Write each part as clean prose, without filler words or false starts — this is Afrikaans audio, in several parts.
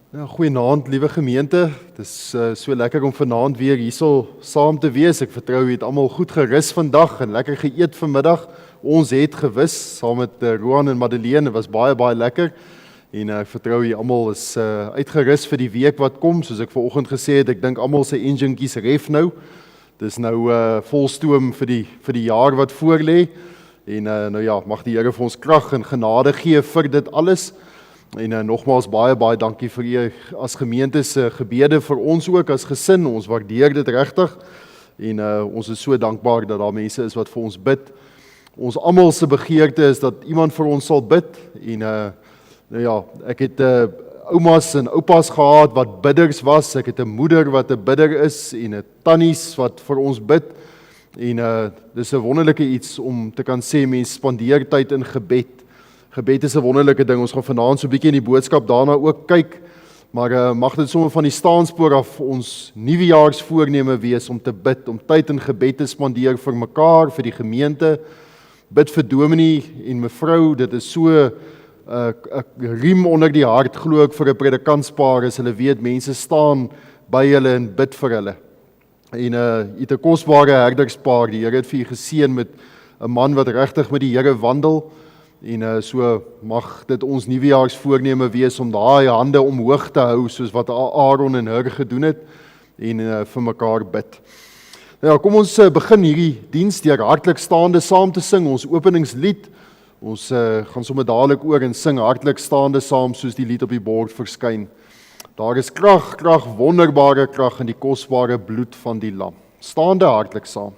Ja, goeienaand, liewe gemeente. Dis so lekker om vanaand weer hierso saam te wees. Ek vertrou julle het almal goed gerus vandag en lekker geëet vanmiddag. Ons het gewis saam met Roan en Madeleine. Dit was baie lekker. En ek vertrou julle almal is uitgerus vir die week wat kom. Soos ek vanoggend gesê het, ek dink almal se enginekies ref nou. Dis nou volstoom vir die jaar wat voorlê. En nou ja, mag die Here vir ons krag en genade gee vir dit alles. En nogmaals baie dankie vir julle as gemeente se gebede vir ons ook as gesin. Ons waardeer dit regtig. En ons is so dankbaar dat daar mense is wat vir ons bid. Ons almal se begeerte is dat iemand vir ons sal bid. En nou ja, ek het oumas en oupas gehad wat bidders was. Ek het 'n moeder wat 'n bidder is en 'n tannies wat vir ons bid. En dis 'n wonderlike iets om te kan sê mens spandeer tyd in gebed. Gebed is 'n wonderlike ding. Ons gaan vanaand so 'n bietjie in die boodskap daarna ook kyk. Maar mag dit sommer van die staanspoor af ons nuwejaarsvoorneme wees om te bid, om tyd in gebed te spandeer vir mekaar, vir die gemeente. Bid vir Dominee en mevrou. Dit is so 'n riem onder die hart, glo ek, vir 'n predikantspaar as hulle weet mense staan by hulle en bid vir hulle. En het 'n kosbare herderspaar. Die Here het vir u geseën met 'n man wat regtig met die Here wandel. En so mag dit ons nuwejaarsvoorneme wees om daai hande omhoog te hou soos wat Aaron en Hur gedoen het en vir mekaar bid. Nou ja, kom ons begin hierdie diens deur hartlik staande saam te sing ons openingslied. Ons gaan sommer dadelik oor en sing hartlik staande saam soos die lied op die bord verskyn. Daar is krag, wonderbare krag in die kosbare bloed van die lam. Staande hartlik saam.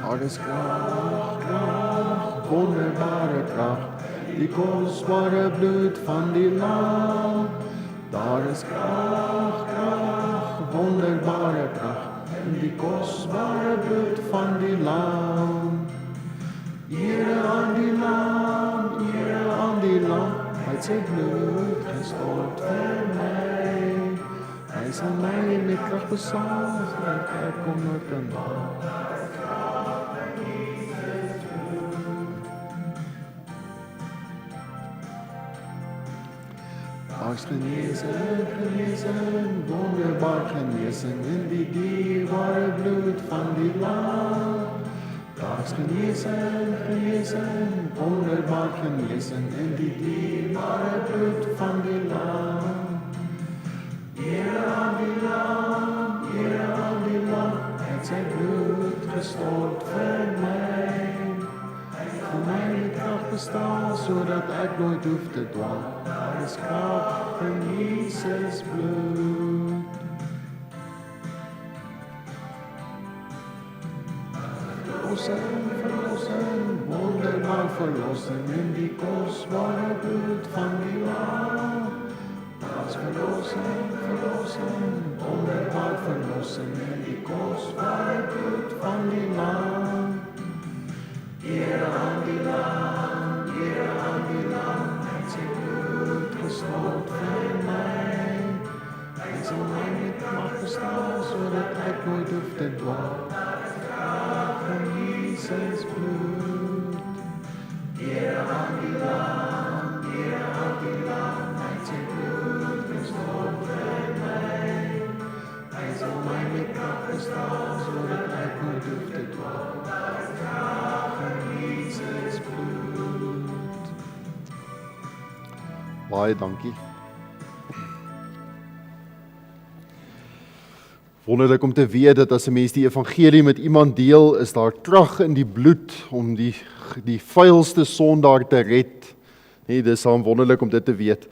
Daar is krag, wonderbare krag, die kosbare bloed van die lam. Daar is krag, wonderbare krag, in die kosbare bloed van die lam. Ere aan die lam, ere aan die lam, hy het sy bloed gestort vir my. Hy sal my met krag besaag, ek kom nooit kan waag. Daar's genesing, wonderbaar genesing in die dierbare bloed van die lam. Daar's genesing, wonderbaar genesing in die dierbare bloed van die lam. Ere aan die lam, hy het sy bloed gestort vir my. Vir my met krag bestaan, sodat ek nooit hoef te dwaal. Daar is krag in Jesus bloed. Verlossing, wonderbaar verlossing in die kosbare bloed van die lam. Daar's verlossing, wonderbaar verlossing in die kosbare bloed van die lam. Ere aan die lam, hy het sy bloed gestort vir my. Hy sal my met krag bestaan, sodat ek nooit hoef te dwaal. Krag in Jesus bloed. Ere aan die lam, hy het sy bloed gestort vir my. Hy sal my met krag bestaan, sodat ek nooit hoef te dwaal. Baie dankie. Wonderlik om te weet dat as 'n mens die evangelie met iemand deel, is daar krag in die bloed om die vuilste sondaar te red. Nee, dis wonderlik om dit te weet.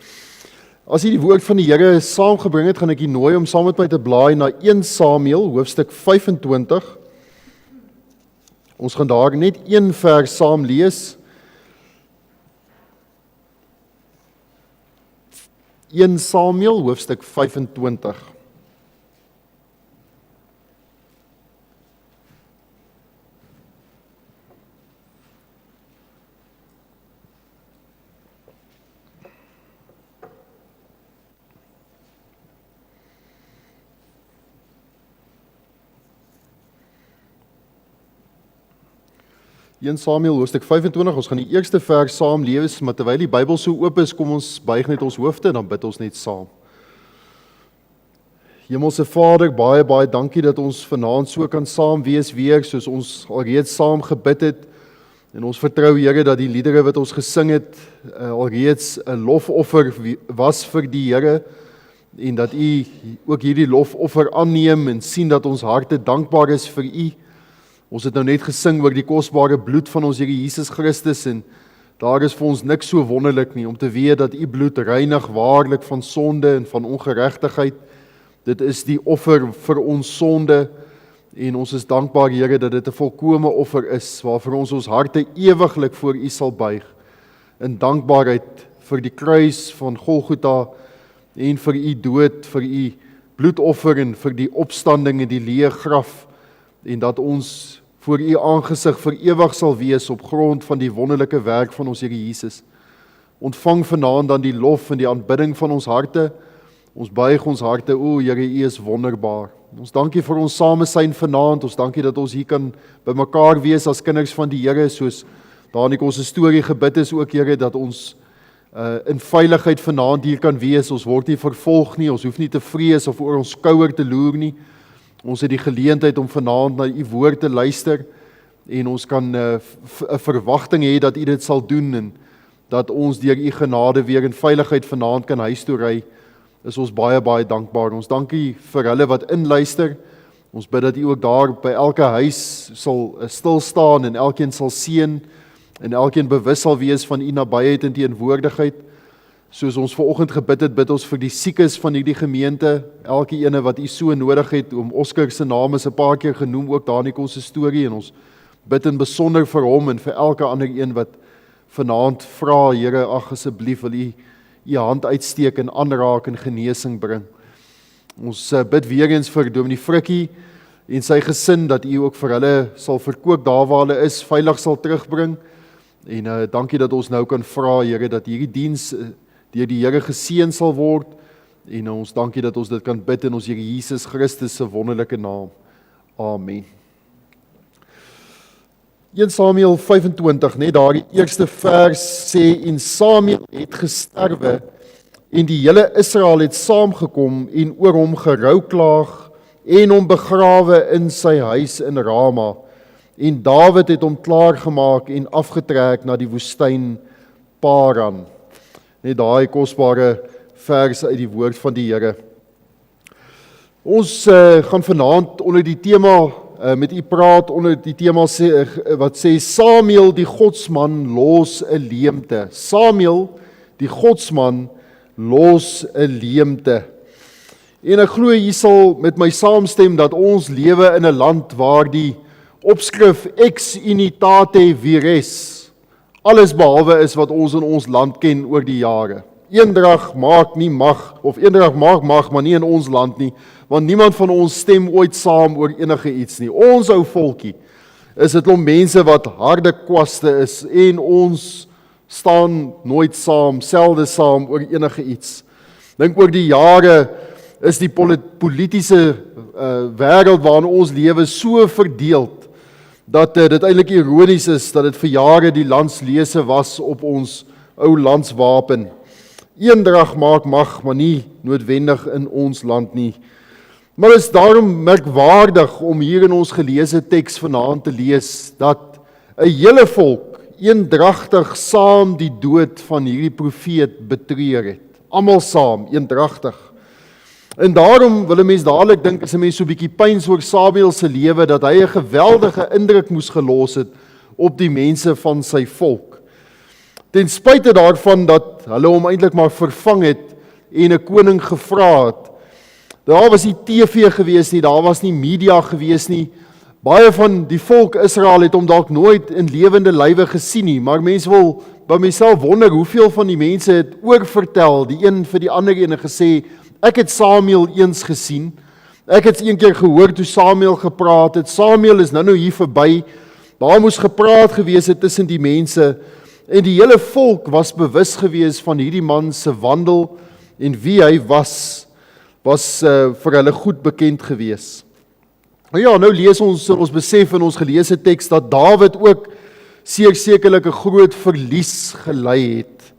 As jy die woord van die Here saamgebring het, gaan ek jy nooi om saam met my te blaai na 1 Samuel, hoofstuk 25. Ons gaan daar net 1 vers saam lees. 1 Samuel, hoofstuk 25. 1 Samuel hoofstuk 25, ons gaan die eerste vers saam lees, maar terwyl die Bybel so oop is, kom ons buig net ons hoofde en dan bid ons net saam. Hemelse Vader, baie, baie dankie dat ons vanaand so kan saam wees weer, soos ons alreeds saam gebid het. En ons vertrou, Here, dat die liedere wat ons gesing het, alreeds 'n lofoffer was vir die Here, en dat U ook hierdie lofoffer aanneem en sien dat ons harte dankbaar is vir U. Ons het nou net gesing oor die kosbare bloed van ons Here Jesus Christus, en daar is vir ons niks so wonderlik nie, om te weet dat U bloed reinig waarlik van sonde en van ongeregtigheid. Dit is die offer vir ons sonde, en ons is dankbaar, Here, dat dit 'n volkome offer is, waarvoor ons harte ewiglik voor U sal buig, in dankbaarheid vir die kruis van Golgotha, en vir U dood, vir U bloedoffer, en vir die opstanding in die leë graf, en dat ons voor U aangesig vir ewig sal wees op grond van die wonderlike werk van ons Here Jesus. Ontvang vanaand dan die lof en die aanbidding van ons harte. Ons buig ons harte, o Here, U is wonderbaar. Ons dankie vir ons samesyn vanaand, ons dankie dat ons hier kan by mekaar wees as kinders van die Here, soos daar in ons storie gebid is ook, Here, dat ons in veiligheid vanaand hier kan wees. Ons word nie vervolg nie, ons hoef nie te vrees of oor ons skouer te loer nie. Ons het die geleentheid om vanaand na U woord te luister, en ons kan 'n verwagting hê dat U dit sal doen, en dat ons deur U genade weer in veiligheid vanaand kan huis toe ry. Is ons baie, baie dankbaar. Ons dankie vir hulle wat inluister. Ons bid dat U ook daar by elke huis sal stil staan en elkeen sal seën en elkeen bewus sal wees van U nabyheid en teenwoordigheid. Soos ons vanoggend gebid het, bid ons vir die siekes van hierdie gemeente, elke ene wat U so nodig het. Oom Oscar se naam is 'n paar keer genoem ook daar in die konsistorie, en ons bid in besonder vir hom en vir elke ander een wat vanaand vra, Here, ag asseblief wil U U hand uitsteek en aanraak en genesing bring. Ons bid weer eens vir Dominee Frikkie en sy gesin, dat U ook vir hulle sal verkoop daar waar hulle is, veilig sal terugbring. En dankie dat ons nou kan vra, Here, dat hierdie diens deur die Here geseën sal word. En ons dankie dat ons dit kan bid in ons Here Jesus Christus se wonderlike naam. Amen. 1 Samuel 25, net daar die eerste vers sê, en Samuel het gesterwe, en die hele Israel het saamgekom en oor hom gerouklaag, en hom begrawe in sy huis in Rama. En Dawid het hom klaargemaak en afgetrek na die woestyn Paran. Net daai kosbare vers uit die woord van die Here. Ons gaan vanaand onder die tema met U praat, onder die tema wat sê Samuel die godsman los 'n leemte. Samuel die godsman los 'n leemte. En ek glo jy sal met my saamstem dat ons lewe in 'n land waar die opskrif ex unitate vires alles behalwe is wat ons in ons land ken oor die jare. Eendrag maak nie mag, of eendrag maak mag, maar nie in ons land nie, want niemand van ons stem ooit saam oor enige iets nie. Ons ou volkie is dit om mense wat harde kwaste is, en ons staan nooit saam, selde saam oor enige iets. Dink oor die jare is die politiese wêreld waarin ons lewe so verdeeld, dat dit eintlik ironies is, dat dit vir jare die landslese was op ons ou landswapen. Eendrag maak mag, maar nie noodwendig in ons land nie. Maar is daarom merkwaardig om hier in ons geleesde teks vanaand te lees, dat 'n hele volk eendragtig saam die dood van hierdie profeet betreur het. Almal saam, eendragtig. En daarom wil 'n mens dadelik dink, as 'n mens so 'n bietjie pyns oor Samuel se lewe, dat hy 'n geweldige indruk moes gelos het op die mense van sy volk. Ten spyte daarvan dat hulle hom eintlik maar vervang het en 'n koning gevra het. Daar was nie TV gewees nie, daar was nie media gewees nie. Baie van die volk Israel het hom dalk nooit in lewende lywe gesien nie, maar mense wil by myself wonder hoeveel van die mense het oorvertel, die een vir die ander ene gesê, ek het Samuel eens gesien, ek het een keer gehoor toe Samuel gepraat het, Samuel is nou hier verby, daar moes gepraat gewees het tussen die mense, en die hele volk was bewus gewees van hierdie man se wandel, en wie hy was vir hulle goed bekend gewees. Ja, nou lees ons besef in ons geleesde teks dat Dawid ook sekerlik 'n groot verlies gelei het.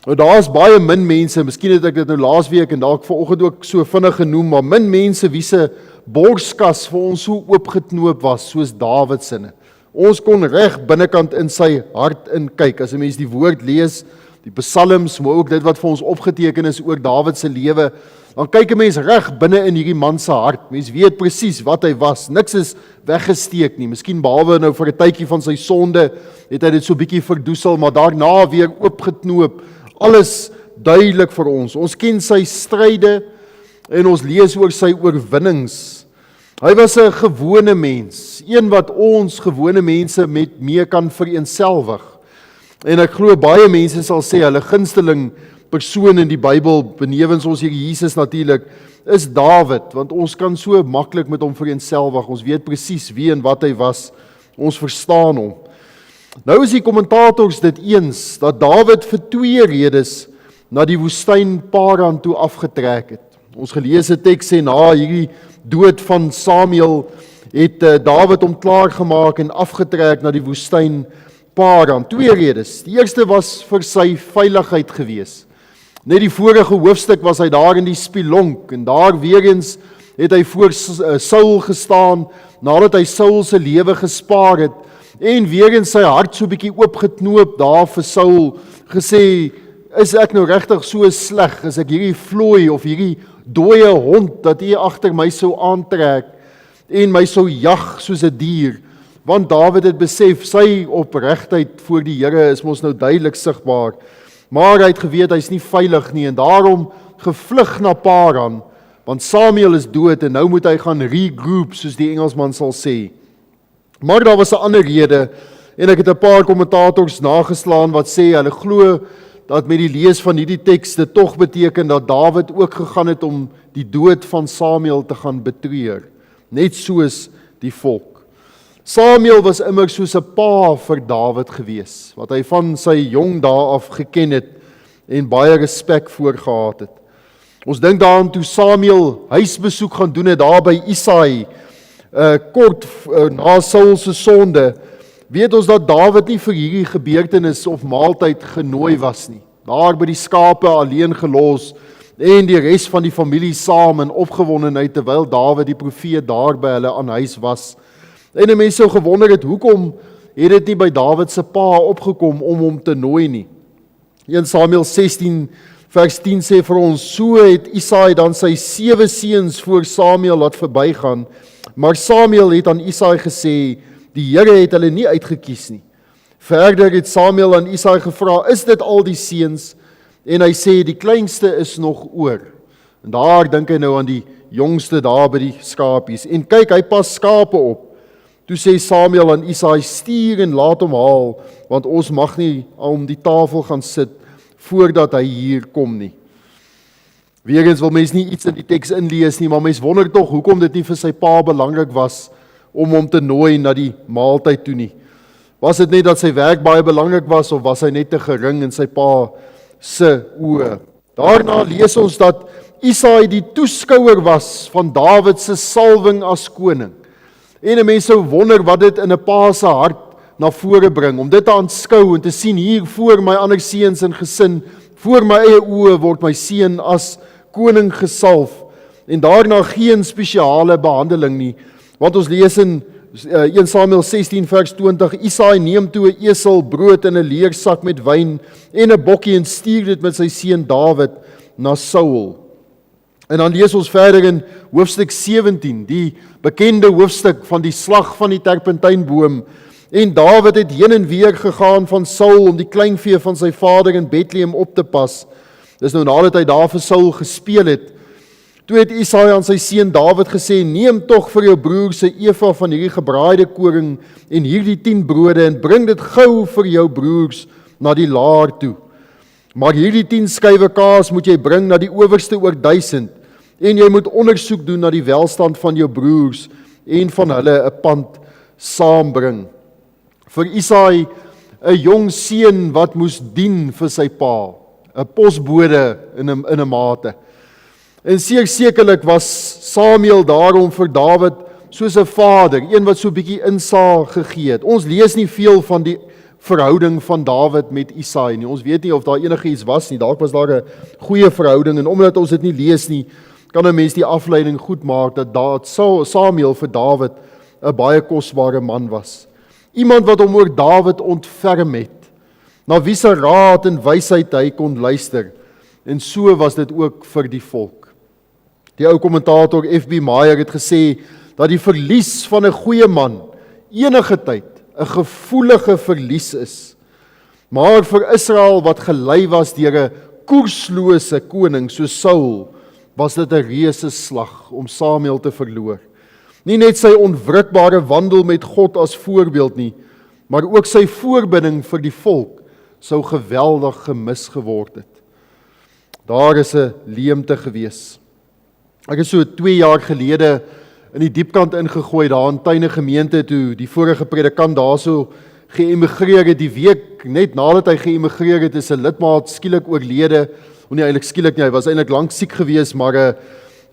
Nou daar's baie min mense, miskien het ek dit nou laasweek en dalk vanoggend ook so vinnig genoem, maar min mense wie se borskas vir ons so oopgeknoop was soos Dawid se. Ons kon reg binnekant in sy hart inkyk. As 'n mens die woord lees, die psalms, maar ook dit wat vir ons opgeteken is oor Dawid se lewe, dan kyk 'n mens reg binne in hierdie man se hart. Mens weet presies wat hy was. Niks is weggesteek nie. Miskien behalwe nou vir 'n tydjie van sy sonde het hy dit so bietjie verdoesel, maar daarna weer oopgeknoop. Alles duidelik vir ons. Ons ken sy stryde en ons lees oor sy oorwinnings. Hy was 'n gewone mens, een wat ons gewone mense mee kan vereenselwig. En ek glo baie mense sal sê hulle gunsteling persoon in die Bybel, benewens ons Here Jesus natuurlik, is Dawid, want ons kan so maklik met hom vereenselwig. Ons weet presies wie en wat hy was. Ons verstaan hom. Nou is die kommentators dit eens dat Dawid vir 2 redes na die woestyn Paran toe afgetrek het. Ons geleesde teks sê na hierdie dood van Samuel het Dawid hom klaar gemaak en afgetrek na die woestyn Paran. 2 redes. Die eerste was vir sy veiligheid gewees. Net die vorige hoofstuk was hy daar in die spilonk en daar weer eens het hy voor Saul gestaan nadat hy Saul se lewe gespaar het en weer eens sy hart so bietjie oopgeknoop daar vir Saul gesê, is ek nou regtig so sleg as ek hierdie vlooi of hierdie dooie hond dat hy agter my sou aantrek en my sou jag soos 'n dier, want Dawid het besef sy opregtheid voor die Here is mos nou duidelik sigbaar. Maar hy het geweet hy's nie veilig nie en daarom gevlug na Paran, want Samuel is dood en nou moet hy gaan regroup soos die Engelsman sal sê. Maar daar was 'n ander rede en ek het 'n paar kommentators nageslaan wat sê hulle glo dat met die lees van hierdie teks dit tog beteken dat Dawid ook gegaan het om die dood van Samuel te gaan betreur, net soos die volk. Samuel was immer soos 'n pa vir Dawid gewees, wat hy van sy jong dae af geken het en baie respek voor gehad het. Ons dink daaraan toe Samuel huisbesoek gaan doen het daar by Isaai, kort na Saul se sonde, weet ons dat Dawid nie vir hierdie gebeurtenis of maaltyd genooi was nie. Daar by die skape alleen gelos en die res van die familie saam in opgewondenheid terwyl Dawid die profeet daar by hulle aan huis was. En mense sou gewonder het, hoekom het dit nie by Dawid se pa opgekom om hom te nooi nie. 1 Samuel 16 vers 10 sê vir ons, so het Isaai dan sy 7 seuns voor Samuel laat verbygaan, maar Samuel het aan Isaai gesê, die Here het hulle nie uitgekies nie. Verder het Samuel aan Isaai gevra, is dit al die seuns? En hy sê, die kleinste is nog oor. En daar dink hy nou aan die jongste daar by die skapies. En kyk, hy pas skape op. Toe sê Samuel aan Isaai, stuur en laat hom haal, want ons mag nie om die tafel gaan sit voordat hy hier kom nie. Weerens wil mens nie iets in die teks inlees nie, maar mens wonder tog hoekom dit nie vir sy pa belangrik was om hom te nooi na die maaltyd toe nie. Was dit net dat sy werk baie belangrik was of was hy net te gering in sy pa se oë? Daarna lees ons dat Isaai die toeskouer was van Dawid se salwing as koning. En 'n mens sou wonder wat dit in 'n pa se hart na vore bring, om dit te aanskou en te sien hier voor my ander seuns in gesin, voor my eie oë word my seun as koning gesalf, en daarna geen spesiale behandeling nie, want ons lees in 1 Samuel 16 vers 20, Isaai neem toe 'n esel, brood en 'n leersak met wyn en 'n bokkie en stuur dit met sy seun Dawid na Saul. En dan lees ons verder in hoofstuk 17, die bekende hoofstuk van die slag van die terpentynboom. En Dawid het heen en weer gegaan van Saul om die kleinvee van sy vader in Bethlehem op te pas. Dis nou nadat hy daar vir Saul gespeel het. Toe het Isaai aan sy seun Dawid gesê, neem tog vir jou broer se eva van hierdie gebraaide koring en hierdie 10 brode en bring dit gou vir jou broers na die laar toe. Maar hierdie 10 skywe kaas moet jy bring na die owerste oor 1000 en jy moet ondersoek doen na die welstand van jou broers en van hulle 'n pand saambring. Vir Isaai 'n jong seun wat moes dien vir sy pa, 'n posbode in 'n mate. En sekerlik was Samuel daarom vir Dawid soos 'n vader, een wat so bietjie insaag gegee het. Ons lees nie veel van die verhouding van Dawid met Isaai nie. Ons weet nie of daar enige iets was nie, dalk was daar 'n goeie verhouding, en omdat ons dit nie lees nie, kan 'n mens die afleiding goed maak dat Samuel vir Dawid 'n baie kosbare man was. Iemand wat hom oor Dawid ontferm het, na wie se raad en wysheid hy kon luister, en so was dit ook vir die volk. Die ou kommentator F.B. Meyer het gesê, dat die verlies van 'n goeie man enige tyd 'n gevoelige verlies is. Maar vir Israel wat gelei was deur 'n koerslose koning soos Saul, was dit 'n reuse slag om Samuel te verloor. Nie net sy onwrikbare wandel met God as voorbeeld nie, maar ook sy voorbinding vir die volk sou geweldig gemis geword het. Daar is 'n leemte gewees. Ek is so 2 jaar gelede in die diepkant ingegooi daar in Tuine gemeente toe die vorige predikant daarso geëmigreer het. Die week net nadat hy geëmigreer het, is 'n lidmaat skielik oorlede. Nie eintlik skielik nie, hy was eintlik lank siek gewees, maar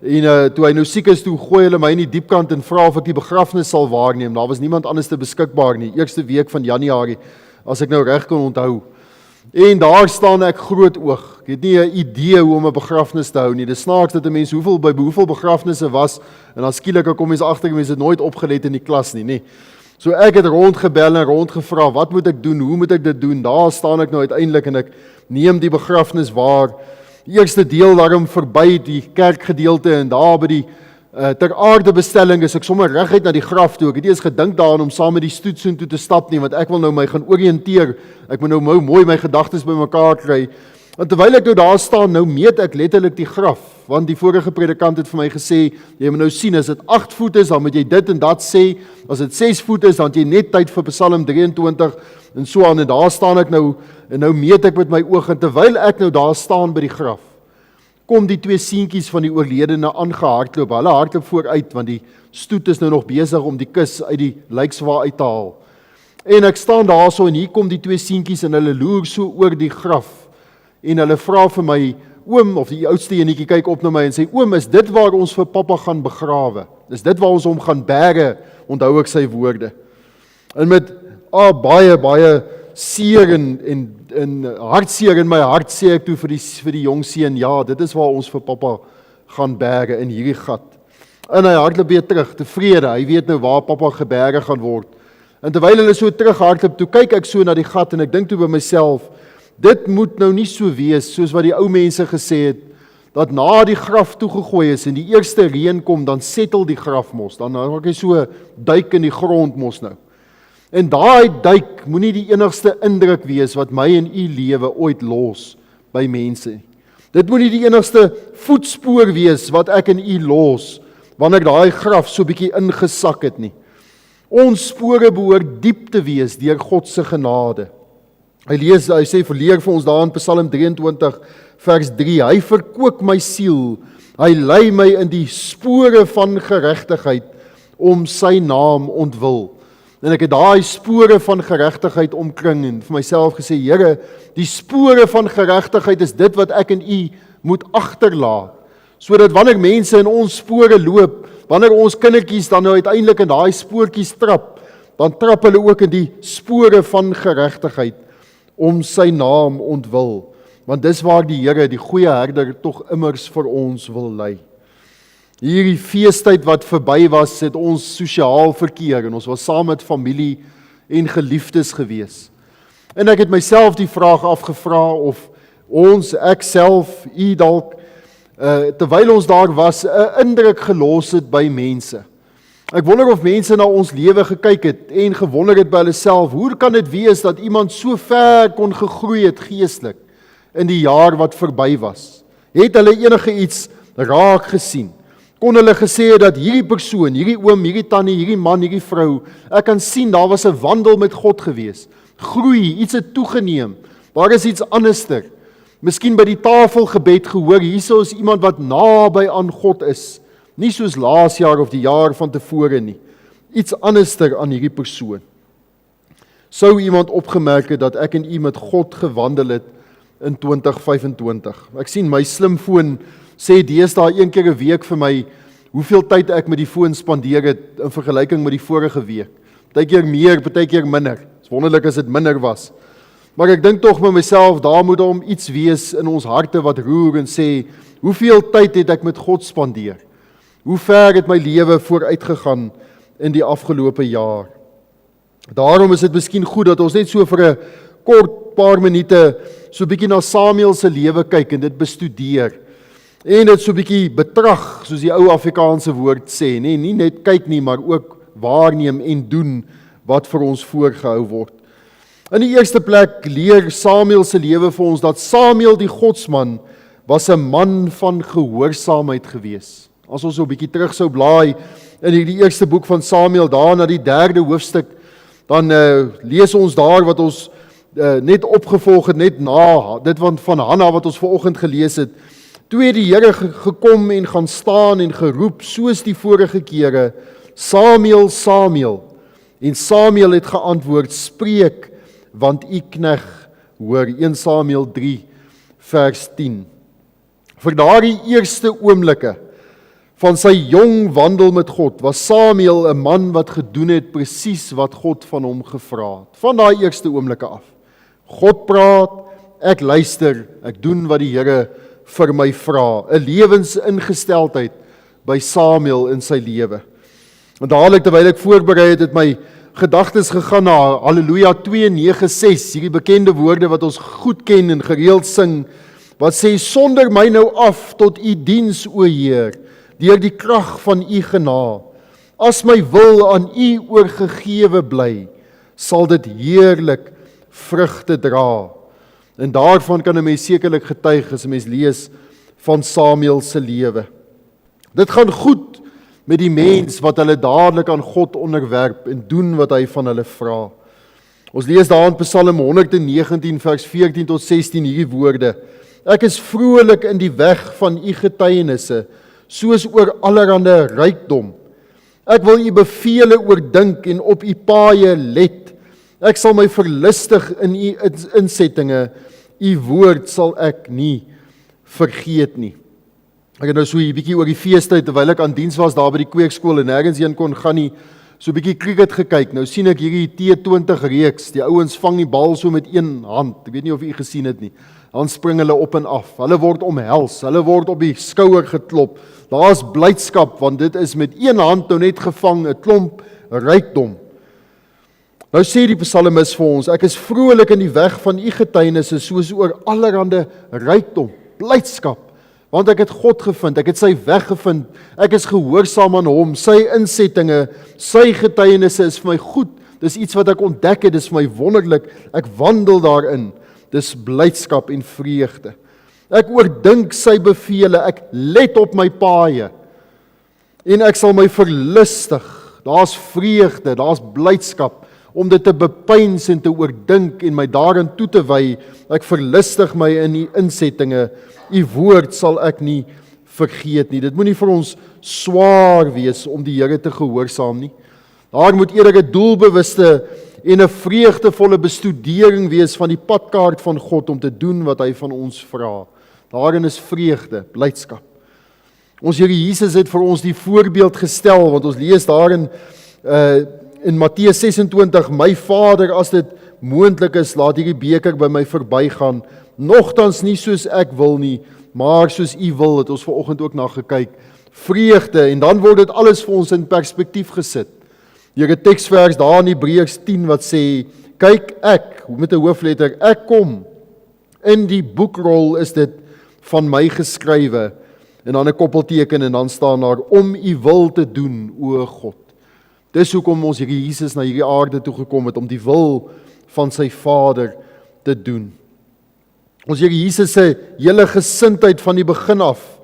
toe hy nou siek is, toe gooi hulle my in die diepkant en vra of ek die begrafnis sal waarneem. Daar was niemand anders te beskikbaar nie, eerste week van Januarie, as ek nou reg kon onthou. En daar staan ek groot oog. Ek het nie 'n idee hoe om 'n begrafnis te hou nie. Dis snaaks dat 'n mens by hoeveel begrafnisse was, en dan skielik kom mens agter, mense het nooit opgelet in die klas nie, nê. So ek het rondgebel en rondgevra, wat moet ek doen, hoe moet ek dit doen? Daar staan ek nou uiteindelik en ek neem die begrafnis waar. Die eerste deel daarom verby die kerkgedeelte en daar by die ter aarde bestelling is ek sommer reguit na die graf toe. Ek het nie eens gedink daaraan om saam met die stoet soontoe te stap nie, want ek wil nou my gaan oriënteer. Ek moet nou mooi my gedagtes bymekaar kry. En terwyl ek nou daar staan, nou meet ek letterlik die graf, want die vorige predikant het vir my gesê, jy moet nou sien, as dit 8 voet is, dan moet jy dit en dat sê, as dit 6 voet is, dan het jy net tyd vir Psalm 23, en so aan, en daar staan ek nou, en nou meet ek met my oog, en terwyl ek nou daar staan by die graf, kom die 2 seentjies van die oorledene aangehardloop. Hulle hardloop vooruit, want die stoet is nou nog besig om die kus uit die lijkswa uit te haal. En ek staan daar so, en hier kom die 2 seentjies, en hulle loer so oor die graf, en hulle vra vir my, oom, of die oudste enetjie kyk op na my en sê, oom, is dit waar ons vir pappa gaan begrawe? Is dit waar ons hom gaan bære? Onthou ek sy woorde. En met baie seer en hartseer in my hart sê ek toe vir die jong seun, ja, dit is waar ons vir pappa gaan bære in hierdie gat. En hy hardloop weer terug, tevrede, hy weet nou waar pappa gebære gaan word. En terwyl hulle so terug hardloop, toe kyk ek so na die gat en ek dink toe by myself, dit moet nou nie so wees soos wat die ou mense gesê het, dat na die graf toegegooi is en die eerste reën kom, dan settel die graf mos, dan raak hy so duik in die grond mos nou. En daai duik moenie die enigste indruk wees wat my en u lewe ooit los by mense. Dit moenie die enigste voetspoor wees wat ek en u los wanneer daai graf so bietjie ingesak het nie. Ons spore behoort diep te wees deur God se genade. Hy sê verleer vir ons daar in Psalm 23 vers 3, hy verkoop my siel, hy lei my in die spore van geregtigheid om sy naam ontwil. En ek het daai spore van geregtigheid omkring en vir myself gesê, Here, die spore van geregtigheid is dit wat ek en u moet agterlaat, sodat wanneer mense in ons spore loop, wanneer ons kindertjies dan nou uiteindelik in daai spoortjies trap, dan trap hulle ook in die spore van geregtigheid om sy naam ontwil. Want dis waar die Here, die goeie herder, tog immers vir ons wil lei. Hierdie feestyd wat verby was, het ons sosiaal verkeer en ons was saam met familie en geliefdes gewees. En ek het myself die vraag afgevra of ons, ek self, u dalk, terwyl ons daar was, 'n indruk gelos het by mense. Ek wonder of mense na ons lewe gekyk het en gewonder het by hulle self, hoe kan dit wees dat iemand so ver kon gegroei het geestelik in die jaar wat verby was? Het hulle enige iets raak gesien? Kon hulle gesê het dat hierdie persoon, hierdie oom, hierdie tannie, hierdie man, hierdie vrou, ek kan sien, daar was 'n wandel met God gewees, groei, iets het toegeneem, daar is iets anderster. Miskien by die tafelgebed gehoor, hierso is iemand wat naby aan God is, nie soos laas jaar of die jaar van tevore nie, iets anderster aan hierdie persoon. Sou iemand opgemerk het dat ek en u met God gewandel het in 2025? Ek sien my slimfoon sê deesdae 1 keer 'n week vir my hoeveel tyd ek met die foon spandeer het in vergelyking met die vorige week. Partykeer meer, partykeer minder. Is wonderlik as dit minder was. Maar ek dink tog met myself, daar moet hom iets wees in ons harte wat roer en sê, hoeveel tyd het ek met God spandeer? Hoe ver het my lewe vooruit gegaan in die afgelope jaar? Daarom is dit miskien goed dat ons net so vir 'n kort paar minute so 'n bietjie na Samuel se lewe kyk en dit bestudeer. En dit so 'n bietjie betrag, soos die ou Afrikaanse woord sê, nee, nie net kyk nie, maar ook waarneem en doen wat vir ons voorgehou word. In die eerste plek leer Samuel se lewe vir ons dat Samuel die godsman was 'n man van gehoorsaamheid gewees. As ons so 'n bietjie terug sou blaai in hierdie eerste boek van Samuel, daar na die 3de hoofstuk, dan lees ons daar wat ons net opgevolg het, net na dit van Hanna wat ons vanoggend gelees het. Toe het die Here gekom en gaan staan en geroep, soos die vorige kere, Samuel, Samuel. En Samuel het geantwoord, spreek, want u knegg hoor. 1 Samuel 3 vers 10. Vir daardie eerste oomblikke van sy jong wandel met God, was Samuel 'n man wat gedoen het presies wat God van hom gevra het. Van daai eerste oomblikke af. God praat, ek luister, ek doen wat die Here vir my vra. 'n Lewensingesteldheid by Samuel in sy lewe. En dadelik terwyl ek voorberei het my gedagtes gegaan na Halleluja 2:9-6, hierdie bekende woorde wat ons goed ken en gereeld sing, wat sê, sonder my nou af tot u diens, o Heer, deur die krag van u genade. As my wil aan u oorgegewe bly, sal dit heerlik vrugte dra. En daarvan kan 'n mens sekerlik getuig as 'n mens lees van Samuel se lewe. Dit gaan goed met die mens wat hulle dadelik aan God onderwerp en doen wat hy van hulle vra. Ons lees daar in Psalm 119 vers 14 tot 16 hierdie woorde: Ek is vrolik in die weg van u getuienisse, soos oor allerhande rykdom. Ek wil u bevele oordink en op u paaie let. Ek sal my verlustig in u insettinge, u woord sal ek nie vergeet nie. Ek het nou so 'n bietjie oor die feestyd, terwyl ek aan diens was daar by die kweekskool en nêrens heen kon gaan nie, so 'n bietjie cricket gekyk. Nou sien ek hierdie T20 reeks, die ouens vang die bal so met een hand. Ek weet nie of u gesien het nie. Dan spring hulle op en af. Hulle word omhels, hulle word op die skouer geklop. Daar's blydskap, want dit is met een hand nou net gevang, 'n klomp rykdom. Nou sê die psalmis vir ons, ek is vrolik in die weg van u getuienisse, soos oor allerhande rykdom, blydskap, want ek het God gevind, ek het sy weg gevind, ek is gehoorsaam aan hom, sy insettinge, sy getuienisse is vir my goed, dis iets wat ek ontdek het, dis vir my wonderlik, ek wandel daarin, dis blydskap en vreugde. Ek oordink sy bevele, ek let op my paaie, en ek sal my verlustig, daar's vreugde, daar's blydskap, om dit te bepeins en te oordink en my daarin toe te wy, ek verlustig my in die insettinge, u woord sal ek nie vergeet nie. Dit moenie vir ons swaar wees om die Here te gehoorsaam nie. Daar moet eerder 'n doelbewuste en 'n vreugdevolle bestudering wees van die padkaart van God om te doen wat hy van ons vra. Daarin is vreugde, blydskap. Ons Here Jesus het vir ons die voorbeeld gestel, want ons lees daarin in Matteus 26, my Vader, as dit moontlik is, laat hierdie beker by my verbygaan, nogtans nie soos ek wil nie, maar soos u wil, het ons vanoggend ook na gekyk, vreugde, en dan word dit alles vir ons in perspektief gesit. Hierdie teksvers daar in Hebreërs 10 wat sê, kyk ek, met 'n hoofletter, ek kom, in die boekrol is dit van my geskrywe, en dan 'n koppelteken, en dan staan daar, om u wil te doen, o God. Dis hoekom ons hierdie Jesus na hierdie aarde toe gekom het, om die wil van sy Vader te doen. Ons Here Jesus se hele gesindheid van die begin af,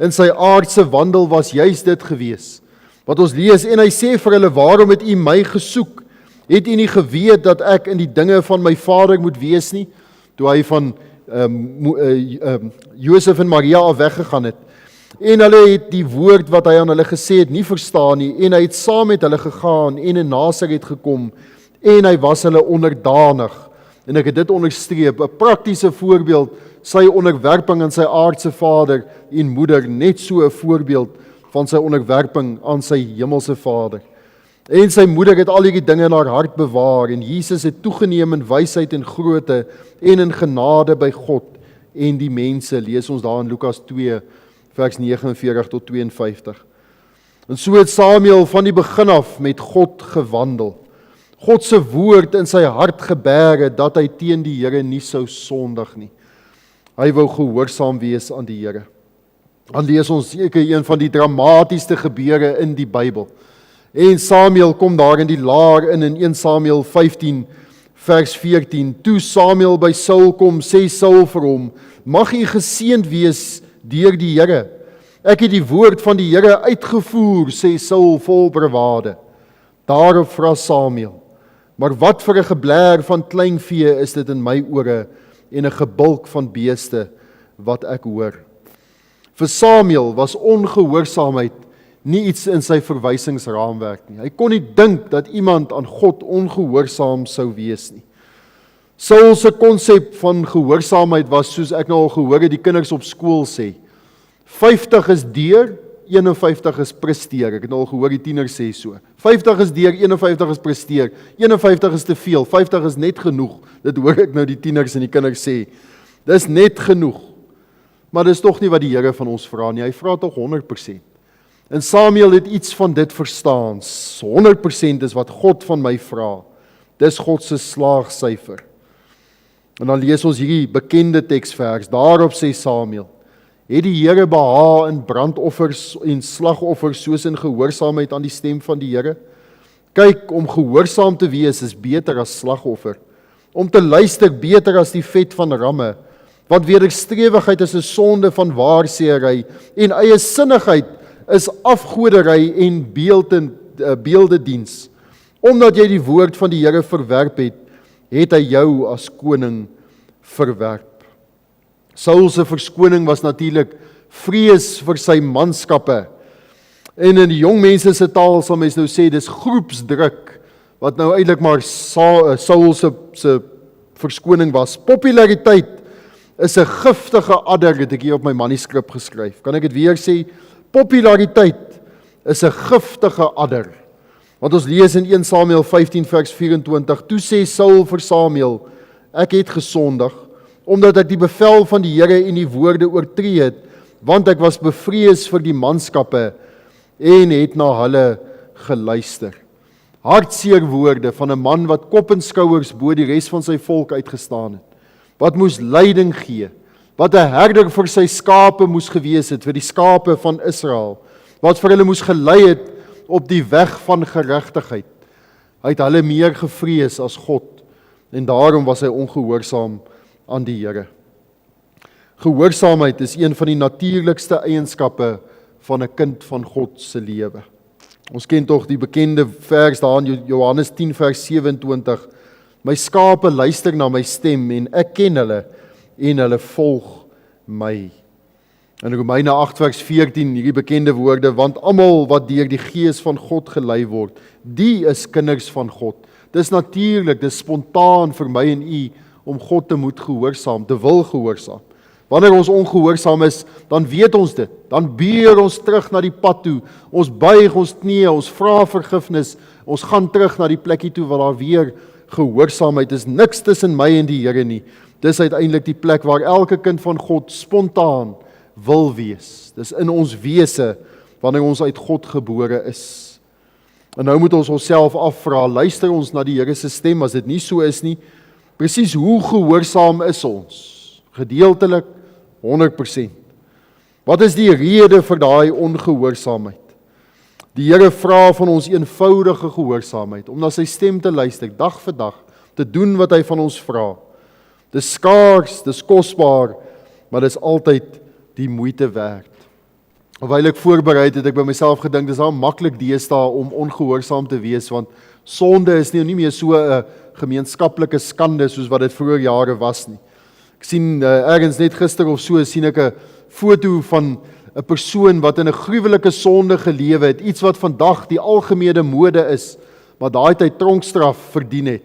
in sy aardse wandel was juis dit gewees. Wat ons lees, en hy sê vir hulle, waarom het u my gesoek? Het u nie geweet dat ek in die dinge van my Vader moet wees nie? Toe hy van Josef en Maria af weggegaan het. En hulle het die woord wat hy aan hulle gesê het nie verstaan nie, en hy het saam met hulle gegaan en in Nasaret gekom, en hy was hulle onderdanig. En ek het dit onderstreep, 'n praktiese voorbeeld, sy onderwerping aan sy aardse vader en moeder, net so 'n voorbeeld van sy onderwerping aan sy hemelse Vader. En sy moeder het al hierdie dinge in haar hart bewaar, en Jesus het toegeneem in wysheid en grootte en in genade by God en die mense, lees ons daar in Lukas 2, vers 49 tot 52. En so het Samuel van die begin af met God gewandel. God se woord in sy hart geberg het, dat hy teen die Here nie sou sondig nie. Hy wou gehoorsaam wees aan die Here. Dan lees ons seker een van die dramatiesste gebeure in die Bybel. En Samuel kom daar in die laar in 1 Samuel 15 vers 14. Toe Samuel by Saul kom, sê Saul vir hom: "Mag u geseënd wees deur die Here. Ek het die woord van die Here uitgevoer," sê Saul vol bravade. Daarop vra Samuel: "Maar wat vir 'n geblaar van kleinvee is dit in my ore en 'n gebulk van beeste wat ek hoor?" Vir Samuel was ongehoorsaamheid nie iets in sy verwysingsraamwerk nie. Hy kon nie dink dat iemand aan God ongehoorsaam sou wees nie. Saul se konsep van gehoorsaamheid was, soos ek nou al gehoor het die kinders op skool sê, 50 is deur, 51 is presteer. Ek het nou al gehoor die tieners sê so. 50 is deur, 51 is presteer. 51 is te veel, 50 is net genoeg. Dit hoor ek nou die tieners en die kinders sê. Dis net genoeg. Maar dis tog nie wat die Here van ons vra nie. Hy vra tog 100%. En Samuel het iets van dit verstaan. 100% is wat God van my vra. Dis God se slaagsyfer. En dan lees ons hierdie bekende teksvers. Daarop sê Samuel: "Het die Here behaag in brandoffers en slagoffers soos in gehoorsaamheid aan die stem van die Here? Kyk, om gehoorsaam te wees is beter as slagoffer. Om te luister beter as die vet van ramme. Want wederstrewigheid is 'n sonde van waarseery en eie sinnigheid is afgodery en beeldediens. Omdat jy die woord van die Here verwerp het, het hy jou as koning verwerp." Saul se verskoning was natuurlik vrees vir sy manskappe. En in die jong mense se taal sal mens nou sê dis groepsdruk, wat nou eintlik maar Saul se verskoning was. Populariteit is 'n giftige adder, het ek hier op my manuskrip geskryf. Kan ek dit weer sê? Populariteit is 'n giftige adder. Want ons lees in 1 Samuel 15 vers 24, toe sê Saul vir Samuel: "Ek het gesondig, omdat ek die bevel van die Here en die woorde oortree het, want ek was bevrees vir die manskappe en het na hulle geluister." Hartseer woorde van 'n man wat kop en skouers bo die res van sy volk uitgestaan het, wat moes leiding gee, wat 'n herder vir sy skape moes gewees het, vir die skape van Israel, wat vir hulle moes gelei het op die weg van geregtigheid. Hy het hulle meer gevrees as God, en daarom was hy ongehoorsaam aan die Here. Gehoorsaamheid is een van die natuurlikste eienskappe van 'n kind van God se lewe. Ons ken tog die bekende vers daar in Johannes 10 vers 27. "My skape luister na my stem en ek ken hulle en hulle volg my." In Romeine 8 vers 14 hierdie bekende woorde: "Want almal wat deur die Gees van God gelei word, die is kinders van God." Dis natuurlik, dis spontaan vir my en u om God te moet gehoorsaam, te wil gehoorsaam. Wanneer ons ongehoorsaam is, dan weet ons dit. Dan beer ons terug na die pad toe. Ons buig ons knieë, ons vra vergifnis. Ons gaan terug na die plekkie toe waar daar weer gehoorsaamheid is. Niks tussen my en die Here nie. Dis uiteindelik die plek waar elke kind van God spontaan wil wees. Dis in ons wese wanneer ons uit God gebore is. En nou moet ons onsself afvra, luister ons na die Here se stem? As dit nie so is nie, presies hoe gehoorsaam is ons? Gedeeltelik 100%. Wat is die rede vir daai ongehoorsaamheid? Die Here vra van ons eenvoudige gehoorsaamheid, om na sy stem te luister, dag vir dag, te doen wat hy van ons vra. Dis skaars, dis kosbaar, maar dis altyd die moeite werd. Terwyl ek voorberei het ek by myself gedink, dis al maklik deesdae om ongehoorsaam te wees, want sonde is nie meer so 'n gemeenskaplike skande soos wat dit vroeër jare was nie. Ek sien ergens net gister of so sien ek 'n foto van 'n persoon wat in 'n gruwelike sonde gelewe het, iets wat vandag die algemene mode is, maar daai tyd tronkstraf verdien het.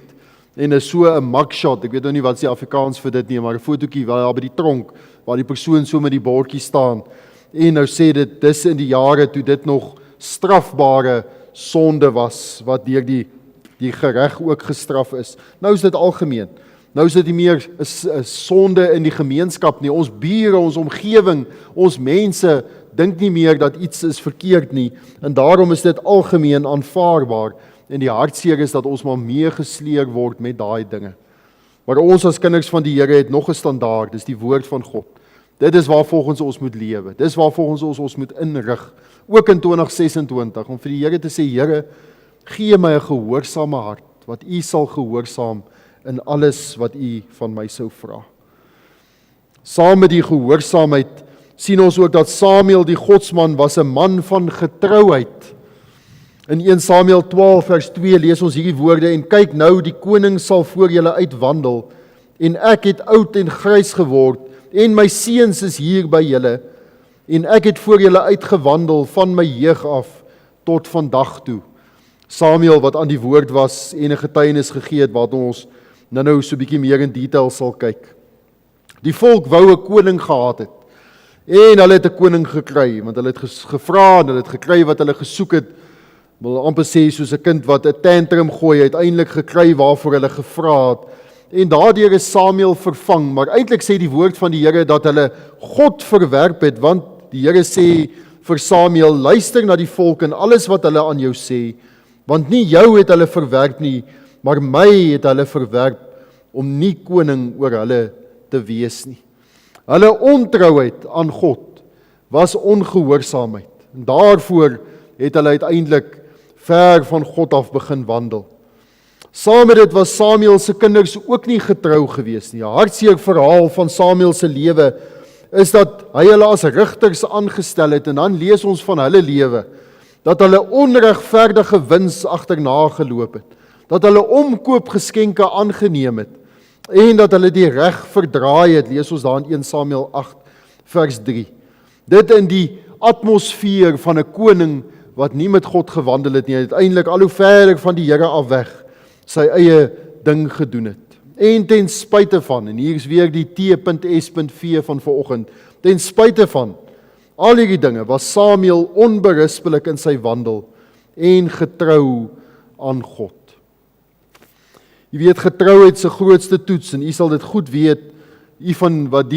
En is so 'n mugshot, ek weet nou nie wat is die Afrikaans vir dit nie, maar 'n fotootjie waar daar by die tronk, waar die persoon so met die bordjie staan. En nou sê dit, dis in die jare toe dit nog strafbare sonde was, wat deur die gereg ook gestraf is. Nou is dit algemeen. Nou is dit nie meer 'n sonde in die gemeenskap nie. Ons bure, ons omgewing, ons mense dink nie meer dat iets is verkeerd nie, en daarom is dit algemeen aanvaarbaar, en die hartseer is dat ons maar meegesleer word met daai dinge. Maar ons as kinders van die Here het nog 'n standaard, dis die woord van God. Dit is waar volgens ons moet lewe, dis waar volgens ons moet inrig, ook in 2026, om vir die Here te sê, Here, gee my 'n gehoorsame hart, wat U sal gehoorsaam in alles wat U van my sou vra. Saam met die gehoorsaamheid sien ons ook dat Samuel die godsman was 'n man van getrouheid. In 1 Samuel 12 vers 2 lees ons hierdie woorde, en kyk nou, die koning sal voor julle uitwandel, en ek het oud en grys geword, en my seuns is hier by julle, en ek het voor julle uitgewandel van my jeug af tot vandag toe. Samuel wat aan die woord was en 'n getuienis gegee het, wat ons nou so 'n bietjie meer in detail sal kyk. Die volk wou 'n koning gehad het, en hulle het 'n koning gekry, want hulle het gevra en hulle het gekry wat hulle gesoek het. Wil amper sê soos 'n kind wat 'n tantrum gooi, uiteindelik gekry waarvoor hulle gevra het. En daardeur is Samuel vervang, maar eintlik sê die woord van die Here dat hulle God verwerp het, want die Here sê vir Samuel, luister na die volk en alles wat hulle aan jou sê, want nie jou het hulle verwerp nie, maar my het hulle verwerp om nie koning oor hulle te wees nie. Hulle ontrouheid aan God was ongehoorsaamheid, en daarvoor het hulle uiteindelik ver van God af begin wandel. Saam met dit was Samuel se kinders ook nie getrou gewees nie. 'n Hartseer verhaal van Samuel se lewe is dat hy hulle as rigters aangestel het, en dan lees ons van hulle lewe dat hulle onregverdige wins agterna geloop het, dat hulle omkoopgeskenke aangeneem het, en dat hulle die reg verdraai het, lees ons daar in 1 Samuel 8 vers 3. Dit in die atmosfeer van 'n koning wat nie met God gewandel het nie, uiteindelik al hoe verder van die Here af weg, sy eie ding gedoen het. En ten spyte van, en hier is weer die T.S.V van vanoggend, ten spyte van al hierdie dinge, was Samuel onberispelik in sy wandel, en getrou aan God. Jy weet, getrouheid se grootste toets, en u sal dit goed weet, die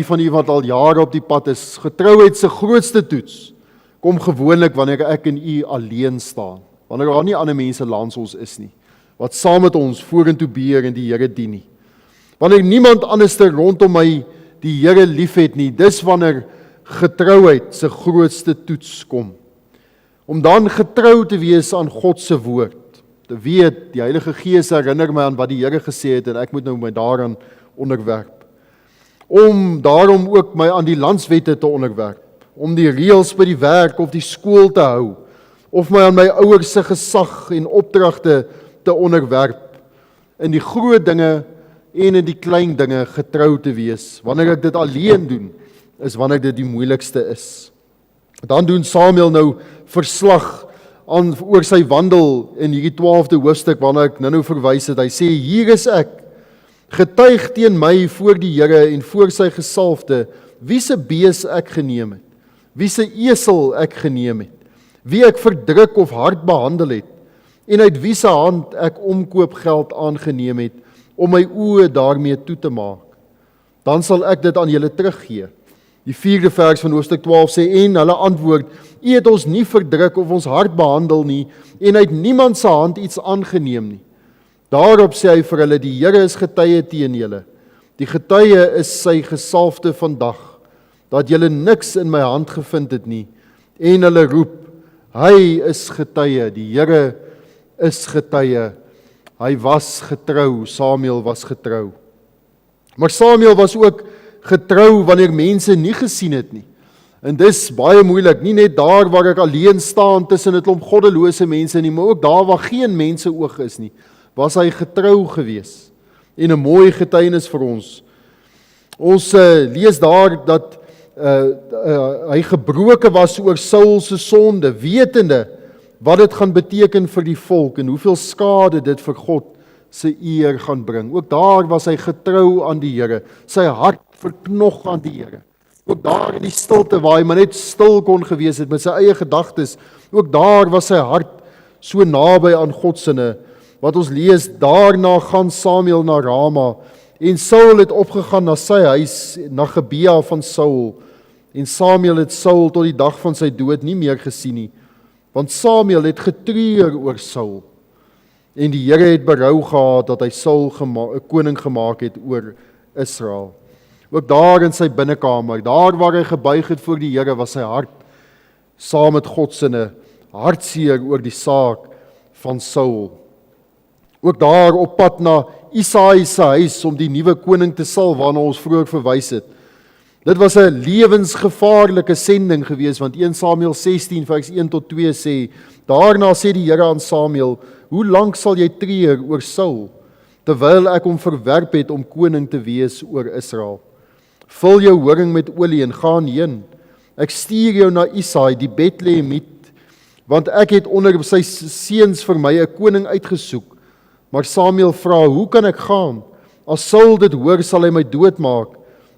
van u wat al jare op die pad is, getrouheid se grootste toets, kom gewoonlik wanneer ek en u alleen staan, wanneer daar nie ander mense langs ons is nie, wat saam met ons vorentoe beer en die Here dien nie. Wanneer niemand anderste rondom my die Here liefhet nie, dis wanneer getrouheid se grootste toets kom. Om dan getrou te wees aan God se woord, te weet, die Heilige Gees herinner my aan wat die Here gesê het, en ek moet nou my daaraan onderwerp. Om daarom ook my aan die landswette te onderwerp, om die reëls by die werk of die skool te hou, of my aan my ouers se gesag en opdragte te onderwerp, in die groot dinge en in die klein dinge getrou te wees. Wanneer ek dit alleen doen, is wanneer dit die moeilikste is. Dan doen Samuel nou verslag oor sy wandel in hierdie 12de hoofstuk waarna ek nou verwys het. Hy sê, hier is ek, getuig teen my voor die Here en voor sy gesalfde, wie se bees ek geneem het, wie se esel ek geneem het, wie ek verdruk of hard behandel het, en uit wie se hand ek omkoopgeld aangeneem het, om my oë daarmee toe te maak. Dan sal ek dit aan julle teruggee. Die 4de vers van hoofstuk 12 sê, en hulle antwoord, u het ons nie verdruk of ons hard behandel nie, en uit niemand se hand iets aangeneem nie. Daarop sê hy vir hulle, die Here is getuie teen julle. Die getuie is sy gesalfde vandag, dat julle niks in my hand gevind het nie. En hulle roep, hy is getuie, die Here is getuie. Hy was getrou, Samuel was getrou. Maar Samuel was ook getrou wanneer mense nie gesien het nie. En dis baie moeilik, nie net daar waar ek alleen staan tussen 'n klomp goddelose mense nie, maar ook daar waar geen mense oog is nie, was hy getrou gewees. En 'n mooi getuienis vir ons. Ons lees daar dat hy gebroken was oor Saul se sonde, wetende wat dit gaan beteken vir die volk en hoeveel skade dit vir God se eer gaan bring. Ook daar was hy getrou aan die Here, sy hart verknog aan die Here. Ook daar in die stilte waar hy maar net stil kon gewees het met sy eie gedagtes, ook daar was sy hart so naby aan God sinne, wat ons lees, daarna gaan Samuel na Rama, en Saul het opgegaan na sy huis, na Gebea van Saul, en Samuel het Saul tot die dag van sy dood nie meer gesien nie, want Samuel het getreur oor Saul, en die Here het berou gehad dat hy Saul 'n koning gemaak het oor Israel. Ook daar in sy binnekamer, daar waar hy gebuig het voor die Here, was sy hart saam met God sinne, hartseer oor die saak van Saul. Ook daar op pad na Isaai se huis om die nuwe koning te salf, waarna ons vroeër verwys het. Dit was 'n lewensgevaarlike sending gewees, want 1 Samuel 16 vers 1 tot 2 sê, daarna sê die Here aan Samuel, hoe lank sal jy treur oor Saul, terwyl ek hom verwerp het om koning te wees oor Israel? Vul jou horing met olie en gaan heen. Ek stuur jou na Isaai, die Betlehemiet, want ek het onder sy seuns vir my 'n koning uitgesoek. Maar Samuel vra, hoe kan ek gaan? As Saul dit hoor, sal hy my doodmaak.